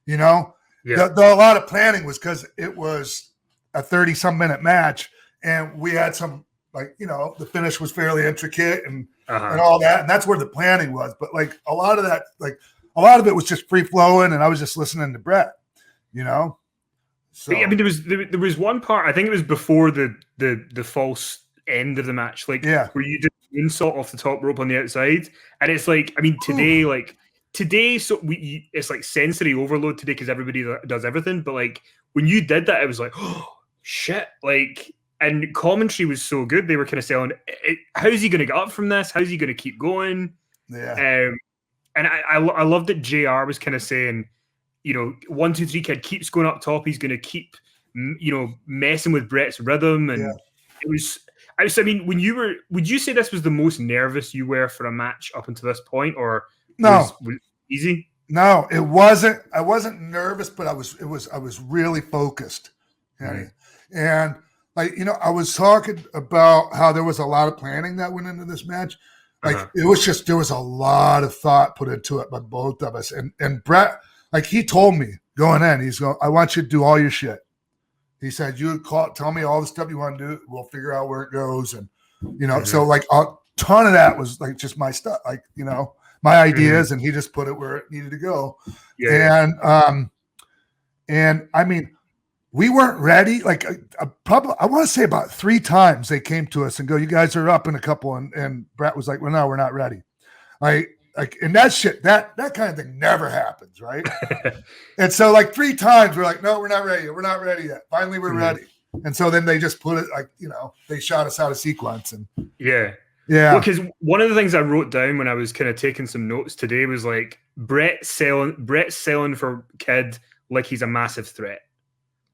You know, a lot of planning was because it was a 30-some minute match, and we had some, like, you know, the finish was fairly intricate and all that, and that's where the planning was. But like a lot of it was just free flowing, and I was just listening to Bret, you know. So I mean, there was one part, I think it was before the false end of the match, like where you did an insult off the top rope on the outside, and it's like, I mean, today, so it's like sensory overload today because everybody does everything. But like when you did that, it was like, oh shit! Like, and commentary was so good. They were kind of selling, how's he going to get up from this? How's he going to keep going? Yeah. And I loved that JR was kind of saying, you know, 1, 2, 3 Kid keeps going up top. He's going to keep, you know, messing with Bret's rhythm, and it was. I mean, would you say this was the most nervous you were for a match up until this point, or? No, was it easy? No, it wasn't. I wasn't nervous, but I was really focused. And like, you know, I was talking about how there was a lot of planning that went into this match. Like it was just, there was a lot of thought put into it by both of us. And Bret, like, he told me going in, he's going, I want you to do all your shit. He said, tell me all the stuff you want to do. We'll figure out where it goes. And, you know, so like a ton of that was like just my stuff, like, you know, my ideas, and he just put it where it needed to go. And I mean, we weren't ready. Like probably, I want to say about 3 times they came to us and go, you guys are up in a couple. And Bret was like, well, no, we're not ready. Like, and that shit, that kind of thing never happens. Right. And so like 3 times we're like, no, we're not ready. We're not ready yet. Finally, we're ready. And so then they just put it, like, you know, they shot us out of sequence. And yeah. Because one of the things I wrote down when I was kind of taking some notes today was like Bret's selling for Kid like he's a massive threat.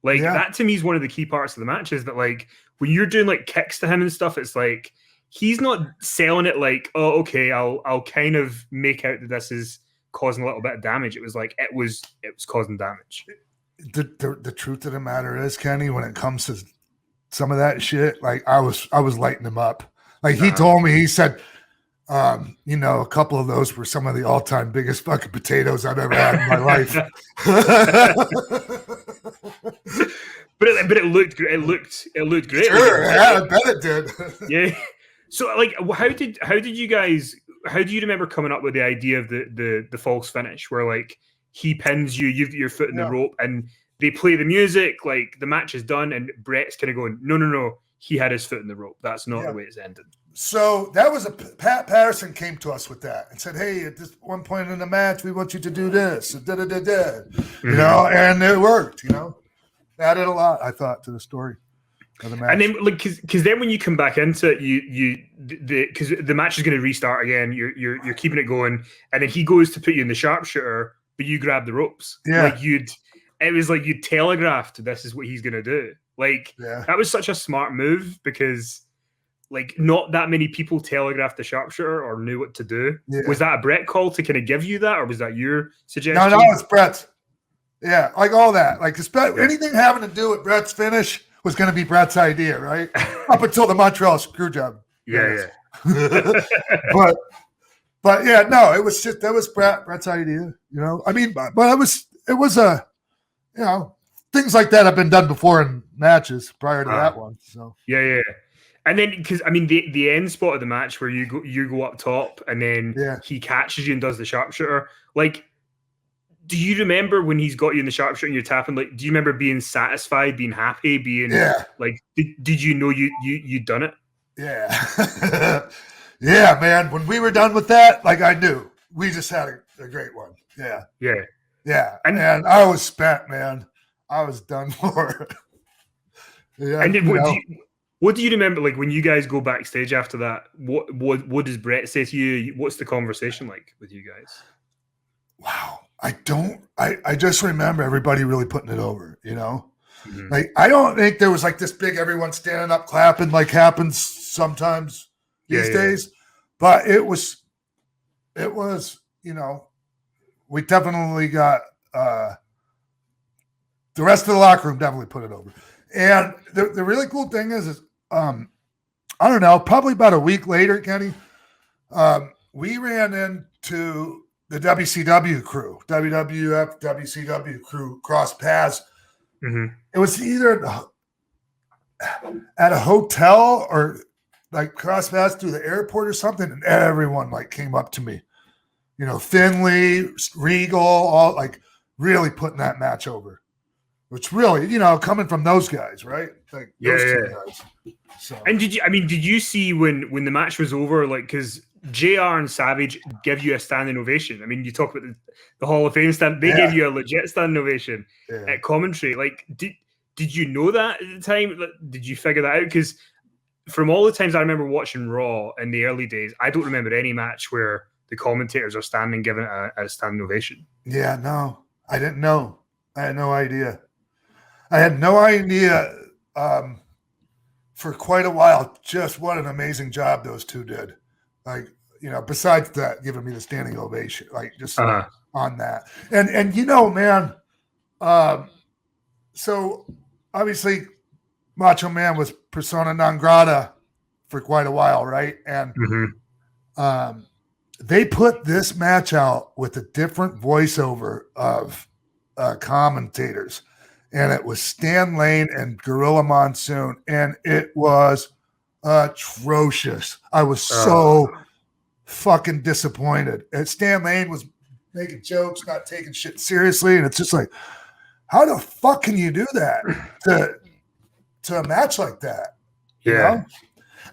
Like that to me is one of the key parts of the match, is that like when you're doing like kicks to him and stuff, it's like he's not selling it like, oh, okay, I'll kind of make out that this is causing a little bit of damage. It was like it was causing damage. The truth of the matter is, Kenny, when it comes to some of that shit, like I was lighting him up. Like he told me, he said, you know, a couple of those were some of the all-time biggest fucking potatoes I've ever had in my life. but it looked great. It looked great. Sure, I bet it did. Yeah. So like, how did you guys? How do you remember coming up with the idea of the false finish, where like he pins you, you've got your foot in the rope, and they play the music, like the match is done, and Bret's kind of going, no. He had his foot in the rope. That's not the way it's ended. So that was Pat Patterson came to us with that and said, hey, at this one point in the match, we want you to do this. You know, and it worked, you know. Added a lot, I thought, to the story of the match. And then, like, because then when you come back into it, because the match is going to restart again, you're keeping it going, and then he goes to put you in the sharpshooter, but you grab the ropes. Like it was like you telegraphed this is what he's going to do. Like that was such a smart move, because like not that many people telegraphed the sharpshooter or knew what to do. Was that a Bret call to kind of give you that, or was that your suggestion? No, it's Bret's. Yeah, like all that. Like anything having to do with Bret's finish was going to be Bret's idea, right? Up until the Montreal screw job. Yeah. but yeah, no, it was just, that was Bret's idea, you know. I mean, but it was a, you know, things like that have been done before in matches prior to that one. So yeah. And then, because I mean, the end spot of the match where you go up top, and then he catches you and does the sharpshooter. Like, do you remember when he's got you in the sharpshooter and you're tapping? Like, do you remember being satisfied, being happy, being like, did you know you'd done it? Yeah. Yeah, man. When we were done with that, like, I knew we just had a great one. Yeah. Yeah. Yeah. And I was spent, man. I was done for. Yeah. And what do you remember, like, when you guys go backstage after that? What does Bret say to you? What's the conversation like with you guys? Wow. I just remember everybody really putting it over, you know? Mm-hmm. Like, I don't think there was like this big everyone standing up clapping like happens sometimes these days. But it was, you know, we definitely got the rest of the locker room definitely put it over. And the really cool thing is I don't know, probably about a week later, Kenny, we ran into the WCW crew, WWF, WCW crew, cross paths. Mm-hmm. It was either at a hotel or like cross paths through the airport or something, and everyone like came up to me. You know, Finley, Regal, all like really putting that match over. Which really, you know, coming from those guys, right? Like those two guys. So. And did you see when the match was over, like, because JR and Savage give you a standing ovation? I mean, you talk about the Hall of Fame stand, they gave you a legit standing ovation at commentary. Like, did you know that at the time? Did you figure that out? Because from all the times I remember watching Raw in the early days, I don't remember any match where the commentators are standing giving it a standing ovation. Yeah, no, I didn't know. I had no idea. I had no idea for quite a while just what an amazing job those two did. Like, you know, besides that, giving me the standing ovation, like just on that. And you know, man, so obviously Macho Man was persona non grata for quite a while, right? And they put this match out with a different voiceover of commentators. And it was Stan Lane and Gorilla Monsoon, and it was atrocious. I was so fucking disappointed. And Stan Lane was making jokes, not taking shit seriously, and it's just like, how the fuck can you do that to a match like that? You know?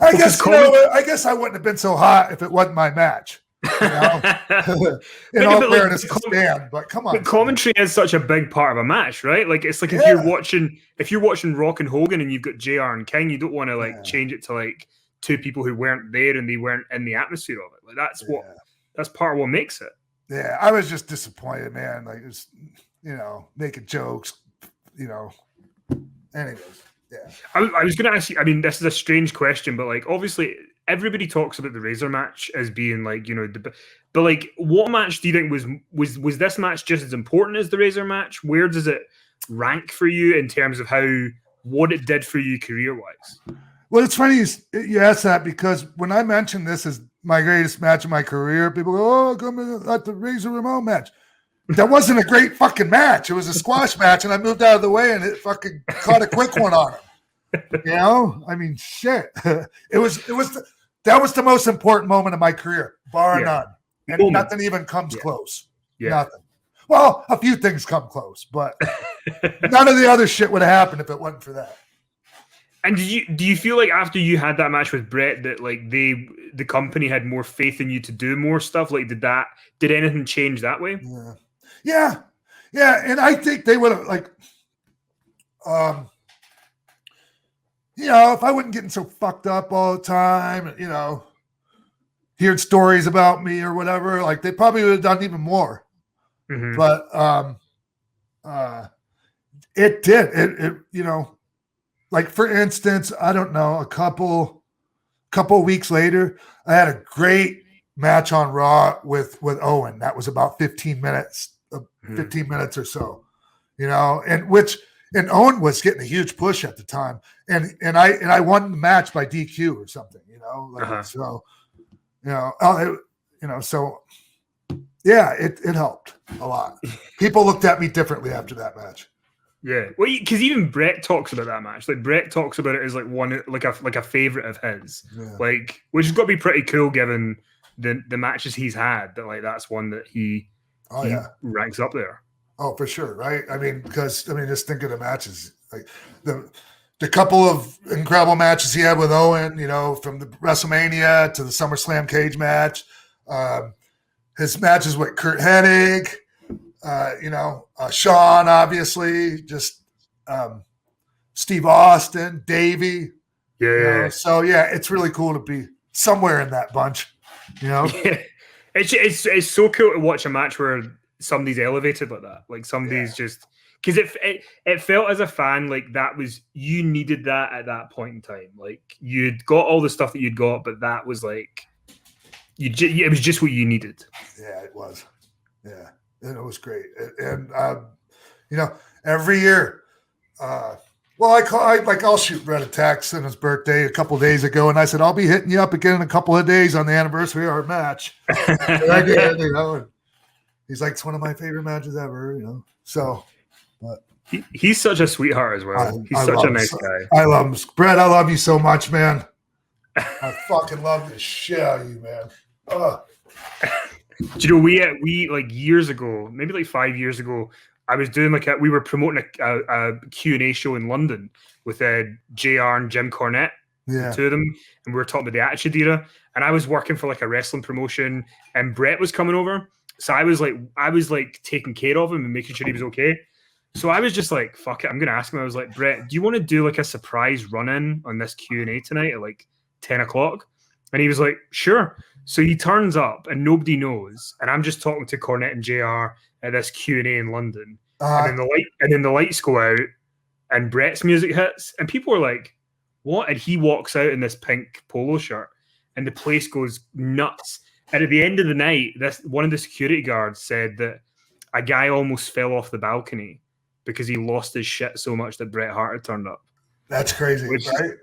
I guess I wouldn't have been so hot if it wasn't my match. You know? In all fairness to Stan, but come on. But commentary is such a big part of a match, right? Like, it's like if you're watching Rock and Hogan and you've got JR and King, you don't want to like change it to like two people who weren't there and they weren't in the atmosphere of it. Like, that's part of what makes it. Yeah, I was just disappointed, man. Like, it's, you know, making jokes, you know. Anyways, yeah. I was going to ask you, I mean, this is a strange question, but like, obviously everybody talks about the Razor match as being like, you know, but like, what match do you think was this match just as important as the Razor match? Where does it rank for you in terms of what it did for you career-wise? Well, it's funny you ask that, because when I mentioned this as my greatest match of my career, people go, "Oh, come at the Razor Ramon match." That wasn't a great fucking match. It was a squash match, and I moved out of the way, and it fucking caught a quick one on him. You know, I mean, shit. That was the most important moment of my career, bar none, and nothing even comes close. Yeah. Nothing. Well, a few things come close, but none of the other shit would have happened if it wasn't for that. And do you feel like after you had that match with Bret that like the company had more faith in you to do more stuff? Like, did anything change that way? Yeah. And I think they would have, like, you know, if I wasn't getting so fucked up all the time, you know, hearing stories about me or whatever, like, they probably would have done even more. Mm-hmm. But it did. It you know, like, for instance, I don't know, a couple weeks later, I had a great match on Raw with Owen. That was about 15 minutes or so, you know, and Owen was getting a huge push at the time, and I won the match by DQ or something, you know, like, so, so yeah, it helped a lot. People looked at me differently after that match. Yeah, well, because even Bret talks about that match. Like, Bret talks about it as like one, like a favorite of his, like, which has got to be pretty cool given the matches he's had. That, like, that's one that he ranks up there. Oh, for sure, right? I mean, because just think of the matches, like the couple of incredible matches he had with Owen, from the WrestleMania to the SummerSlam cage match, his matches with Kurt Hennig, Shawn, obviously, just Steve Austin, Davey. Yeah. So yeah, it's really cool to be somewhere in that bunch. Yeah. It's so cool to watch a match where somebody's elevated like that. Like somebody's just because it felt as a fan like that was you needed that at that point in time. Like you'd got all the stuff that you'd got, but that was like it was just what you needed. Yeah, it was. Yeah, and it was great. And every year, I'll shoot Brett a text on his birthday a couple of days ago, and I said I'll be hitting you up again in a couple of days on the anniversary of our match. And I did, and he's like, it's one of my favorite matches ever, So, but he's such a sweetheart as well. He's such a nice guy. I love him, Brett. I love you so much, man. I fucking love the shit out of you, man. Do you know we like years ago, maybe like 5 years ago, I was doing we were promoting a Q&A show in London with JR and Jim Cornette, the two of them, and we were talking about the Attitude Era, and I was working for like a wrestling promotion, and Brett was coming over, so I was like taking care of him and making sure he was okay. So I was just like, fuck it, I'm gonna ask him. I was like, Brett, do you want to do like a surprise run-in on this Q&A tonight at like 10 o'clock? And he was like, sure. So he turns up and nobody knows, and I'm just talking to Cornette and JR at this Q&A in London, and then the lights go out, and Brett's music hits, and people are like, "What?" And he walks out in this pink polo shirt, and the place goes nuts. And at the end of the night, one of the security guards said that a guy almost fell off the balcony because he lost his shit so much that Bret Hart had turned up. That's crazy, right?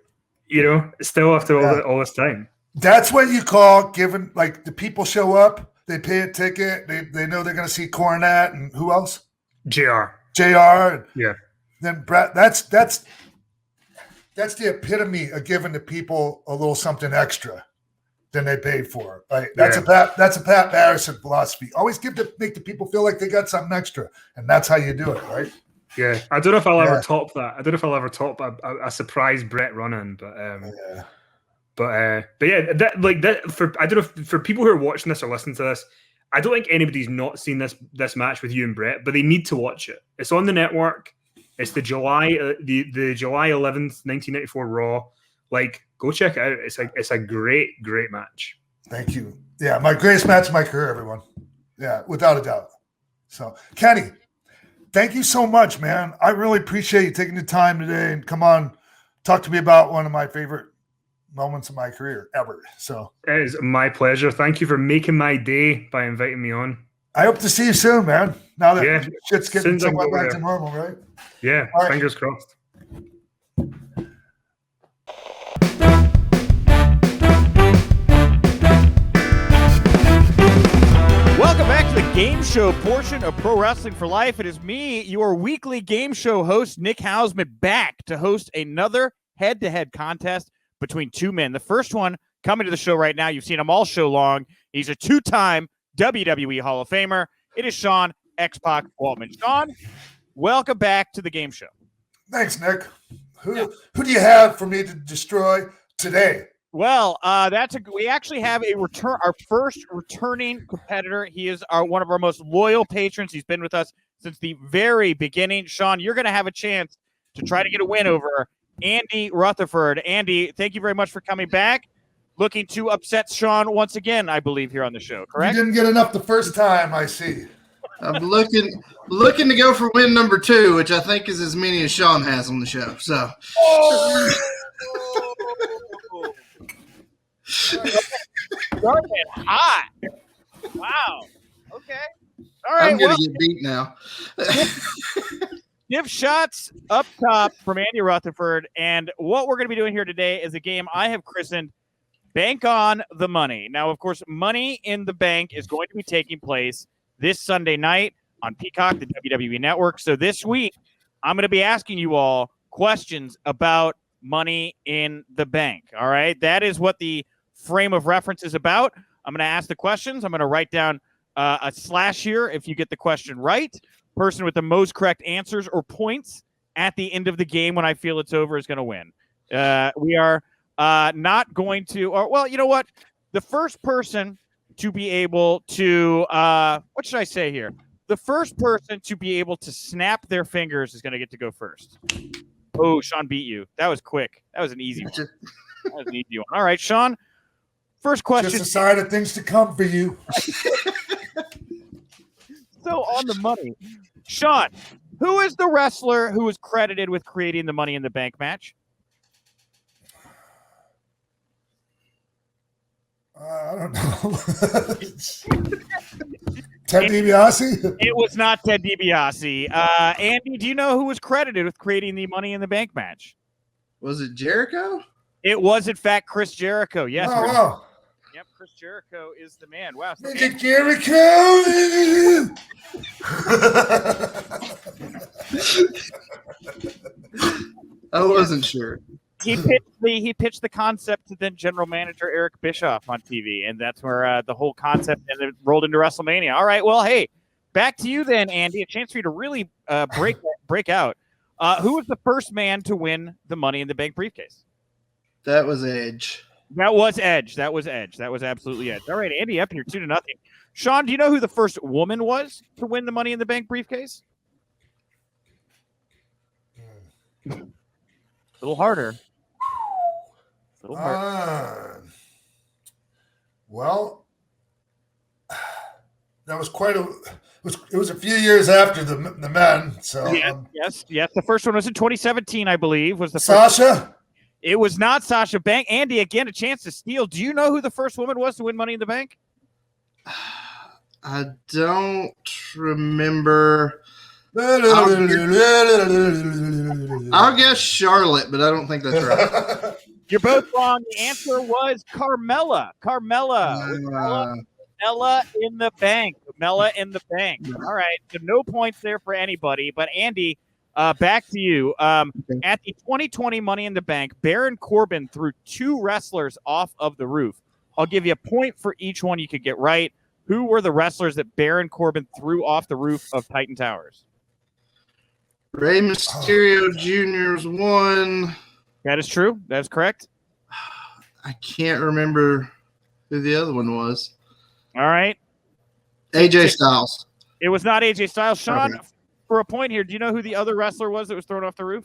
Still after all this time. That's what you call giving, like, the people show up, they pay a ticket, they know they're going to see Cornette and who else? JR. Yeah. Then Brett, that's the epitome of giving the people a little something extra than they paid for. Right? That's a Pat Patterson philosophy. Always make the people feel like they got something extra, and that's how you do it, right? Yeah. I don't know if I'll ever top that. I don't know if I'll ever top a surprise Brett run-in, but I don't know for people who are watching this or listening to this, I don't think anybody's not seen this match with you and Brett, but they need to watch it. It's on the network. It's the July 11th, 1994 Raw. Like, go check it out. It's a great match. Thank you. Yeah, my greatest match of my career, everyone. Yeah, without a doubt. So, Kenny, thank you so much, man. I really appreciate you taking the time today and come on, talk to me about one of my favorite moments of my career ever. So it is my pleasure. Thank you for making my day by inviting me on. I hope to see you soon, man. Now that shit's getting somewhat back to normal, right? Yeah, fingers crossed. Welcome back to the game show portion of Pro Wrestling for Life. It is me, your weekly game show host, Nick Hausman, back to host another head-to-head contest between two men. The first one coming to the show right now. You've seen him all show long. He's a two-time WWE Hall of Famer. It is Sean X-Pac Waltman. Sean, welcome back to the game show. Thanks, Nick. Who do you have for me to destroy today? Well, we actually have our first returning competitor. He is one of our most loyal patrons. He's been with us since the very beginning. Sean, you're going to have a chance to try to get a win over Andy Rutherford. Andy, thank you very much for coming back. Looking to upset Sean once again, I believe, here on the show, correct? You didn't get enough the first time, I see. I'm looking to go for win number 2, which I think is as many as Sean has on the show. So, starting hot. Wow. Okay. All right. I'm gonna get beat now. Give shots up top from Andy Rutherford, and what we're going to be doing here today is a game I have christened Bank on the Money. Now, of course, Money in the Bank is going to be taking place this Sunday night on Peacock, the WWE Network. So this week, I'm going to be asking you all questions about Money in the Bank. All right? That is what the frame of reference is about. I'm going to ask the questions. I'm going to write down a slash here if you get the question right. person with the most correct answers or points at the end of the game when I feel it's over is going to win. We are not going to, or well, you know what? The first person to be able to, what should I say here? The first person to be able to snap their fingers is going to get to go first. Oh, Sean beat you. That was quick. That was an easy one. That was an easy one. All right, Sean. First question. Just a sign of things to come for you. So on the money. Sean, who is the wrestler who is credited with creating the Money in the Bank match? I don't know. Ted DiBiase? It was not Ted DiBiase. Andy, do you know who was credited with creating the Money in the Bank match? Was it Jericho? It was, in fact, Chris Jericho. Yes. Oh, wow. Yep, Chris Jericho is the man. Wow. So Nigga Jericho! I wasn't sure. He pitched the concept to then general manager Eric Bischoff on TV, and that's where the whole concept and it rolled into WrestleMania. All right, well, hey, back to you then, Andy. A chance for you to really break out. Who was the first man to win the Money in the Bank briefcase? That was Edge. That was Edge. That was absolutely Edge. All right, Andy, up here 2-0. Sean, do you know who the first woman was to win the Money in the Bank briefcase? A little harder. Well, that was quite a. It was a few years after the men. So yes. The first one was in 2017, I believe. Was the Sasha? First. It was not Sasha Banks. Andy, again, a chance to steal. Do you know who the first woman was to win Money in the Bank? I don't remember. I'll guess Charlotte, but I don't think that's right. You're both wrong. The answer was Carmella. Carmella in the bank. Mella in the bank. All right. So no points there for anybody. But Andy, back to you. At the 2020 Money in the Bank, Baron Corbin threw 2 wrestlers off of the roof. I'll give you a point for each one you could get right. Who were the wrestlers that Baron Corbin threw off the roof of Titan Towers? Rey Mysterio Jr.'s one. That is true. That is correct. I can't remember who the other one was. All right. AJ Styles. It was not AJ Styles. Sean, for a point here, do you know who the other wrestler was that was thrown off the roof?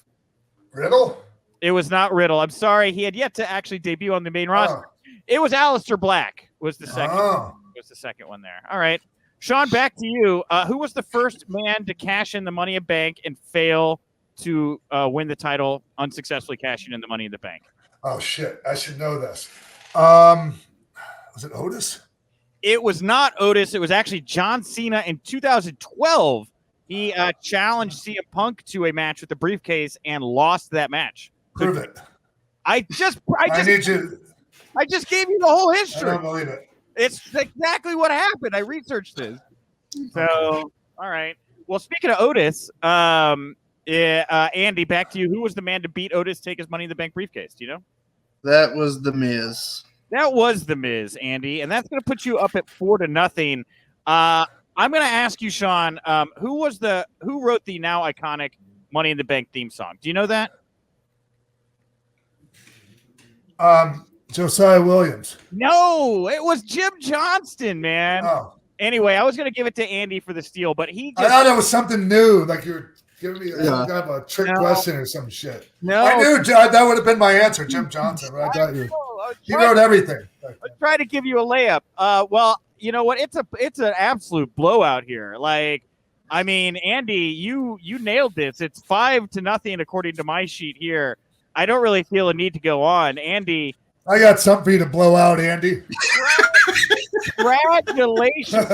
Riddle? It was not Riddle. I'm sorry. He had yet to actually debut on the main roster. It was Aleister Black was the second. Was the second one there. All right. Sean, back to you. Who was the first man to cash in the Money in the Bank and fail to win the title, unsuccessfully cashing in the Money in the Bank? Oh, shit. I should know this. Was it Otis? It was not Otis. It was actually John Cena in 2012. He challenged CM Punk to a match with the briefcase and lost that match. Prove it. I just need you. I just gave you the whole history. I don't believe it. It's exactly what happened. I researched this. So, all right. Well, speaking of Otis, Andy, back to you. Who was the man to beat Otis, take his Money in the Bank briefcase? Do you know? That was The Miz. That was The Miz, Andy, and that's going to put you up at 4-0. I'm going to ask you, Sean, who wrote the now iconic Money in the Bank theme song? Do you know that? Josiah Williams. No, it was Jim Johnston, man. Oh. Anyway, I was going to give it to Andy for the steal, but he just... I thought it was something new, like you're giving me kind of a trick question or some shit. No. I knew that would have been my answer, Jim Johnson. But I thought he wrote everything. I tried to give you a layup. Well, you know what? It's an absolute blowout here. Like, I mean, Andy, you nailed this. It's 5-0 according to my sheet here. I don't really feel a need to go on. Andy... I got something for you to blow out, Andy. Congratulations.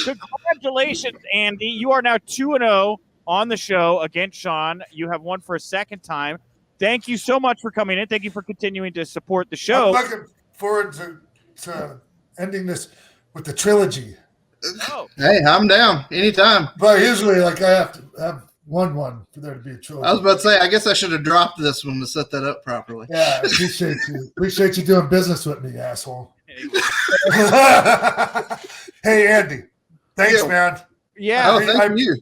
Congratulations, Andy. You are now 2-0 on the show against Sean. You have won for a second time. Thank you so much for coming in. Thank you for continuing to support the show. I'm looking forward to ending this with the trilogy. Oh. Hey, I'm down anytime. But usually, like, I have to have one for there to be a trilogy. I was about to say, I guess I should have dropped this one to set that up properly. Yeah, I appreciate you. Appreciate you doing business with me, asshole. Hey, Andy. Thanks, man. Yeah. Oh, thank you.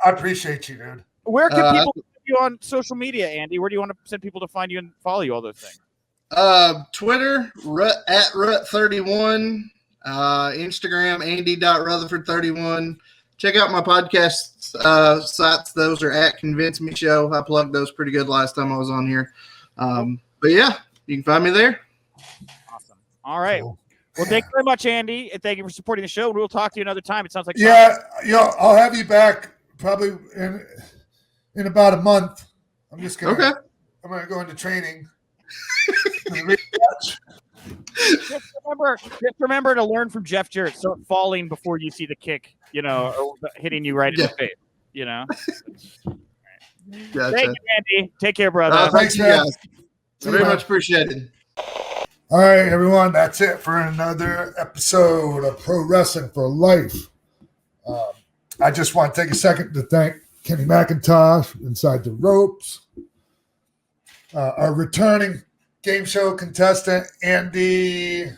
I appreciate you, dude. Where can people find you on social media, Andy? Where do you want to send people to find you and follow you, all those things? Twitter, at Rut31. Instagram, Andy.Rutherford31. Check out my podcast sites. Those are at Convince Me Show. I plugged those pretty good last time I was on here. But yeah, you can find me there. Awesome. All right. Cool. Well, thank you very much, Andy, and thank you for supporting the show. We'll talk to you another time. It sounds like I'll have you back probably in about a month. I'm just gonna I'm gonna go into training. Just remember to learn from Jeff Jarrett. Start falling before you see the kick, or hitting you right in the face. Gotcha. Thank you, Andy. Take care, brother. Thanks, man. Very much appreciated. All right, everyone. That's it for another episode of Pro Wrestling for Life. I just want to take a second to thank Kenny McIntosh inside the ropes. Our returning game show contestant, Andy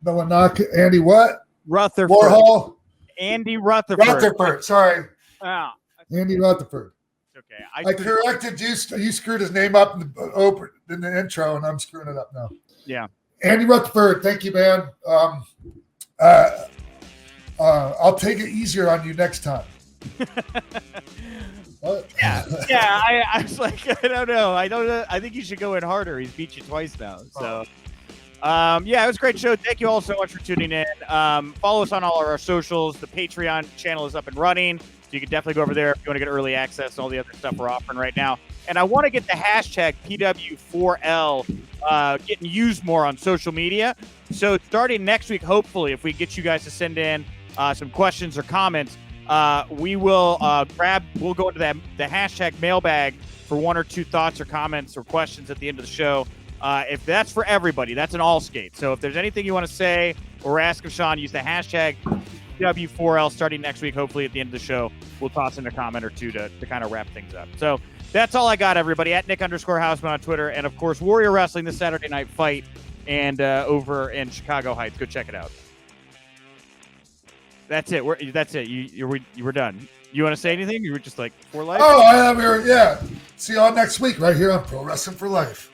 Milanaka. Andy what? Rutherford. Warhol? Andy Rutherford. Rutherford, sorry. Oh, Andy Rutherford. okay. I corrected you. You screwed his name up in the intro, and I'm screwing it up now. Yeah. Andy Rutherford, thank you, man. I'll take it easier on you next time. Yeah. I was like, I don't know. I think you should go in harder. He's beat you twice now. So, it was a great show. Thank you all so much for tuning in. Follow us on all of our socials. The Patreon channel is up and running. So you can definitely go over there if you want to get early access to all the other stuff we're offering right now. And I want to get the hashtag PW4L getting used more on social media. So starting next week, hopefully, if we get you guys to send in some questions or comments, we will we'll go into the hashtag mailbag for one or two thoughts or comments or questions at the end of the show. If that's for everybody, that's an all skate. So if there's anything you want to say or ask of Sean, use the hashtag PW4L starting next week. Hopefully at the end of the show, we'll toss in a comment or two to kind of wrap things up. So that's all I got, everybody. At Nick_Hausman on Twitter. And of course, Warrior Wrestling this Saturday Night Fight and over in Chicago Heights. Go check it out. That's it. That's it. You were done. You want to say anything? You were just like, for life? Oh, See you all next week right here on Pro Wrestling for Life.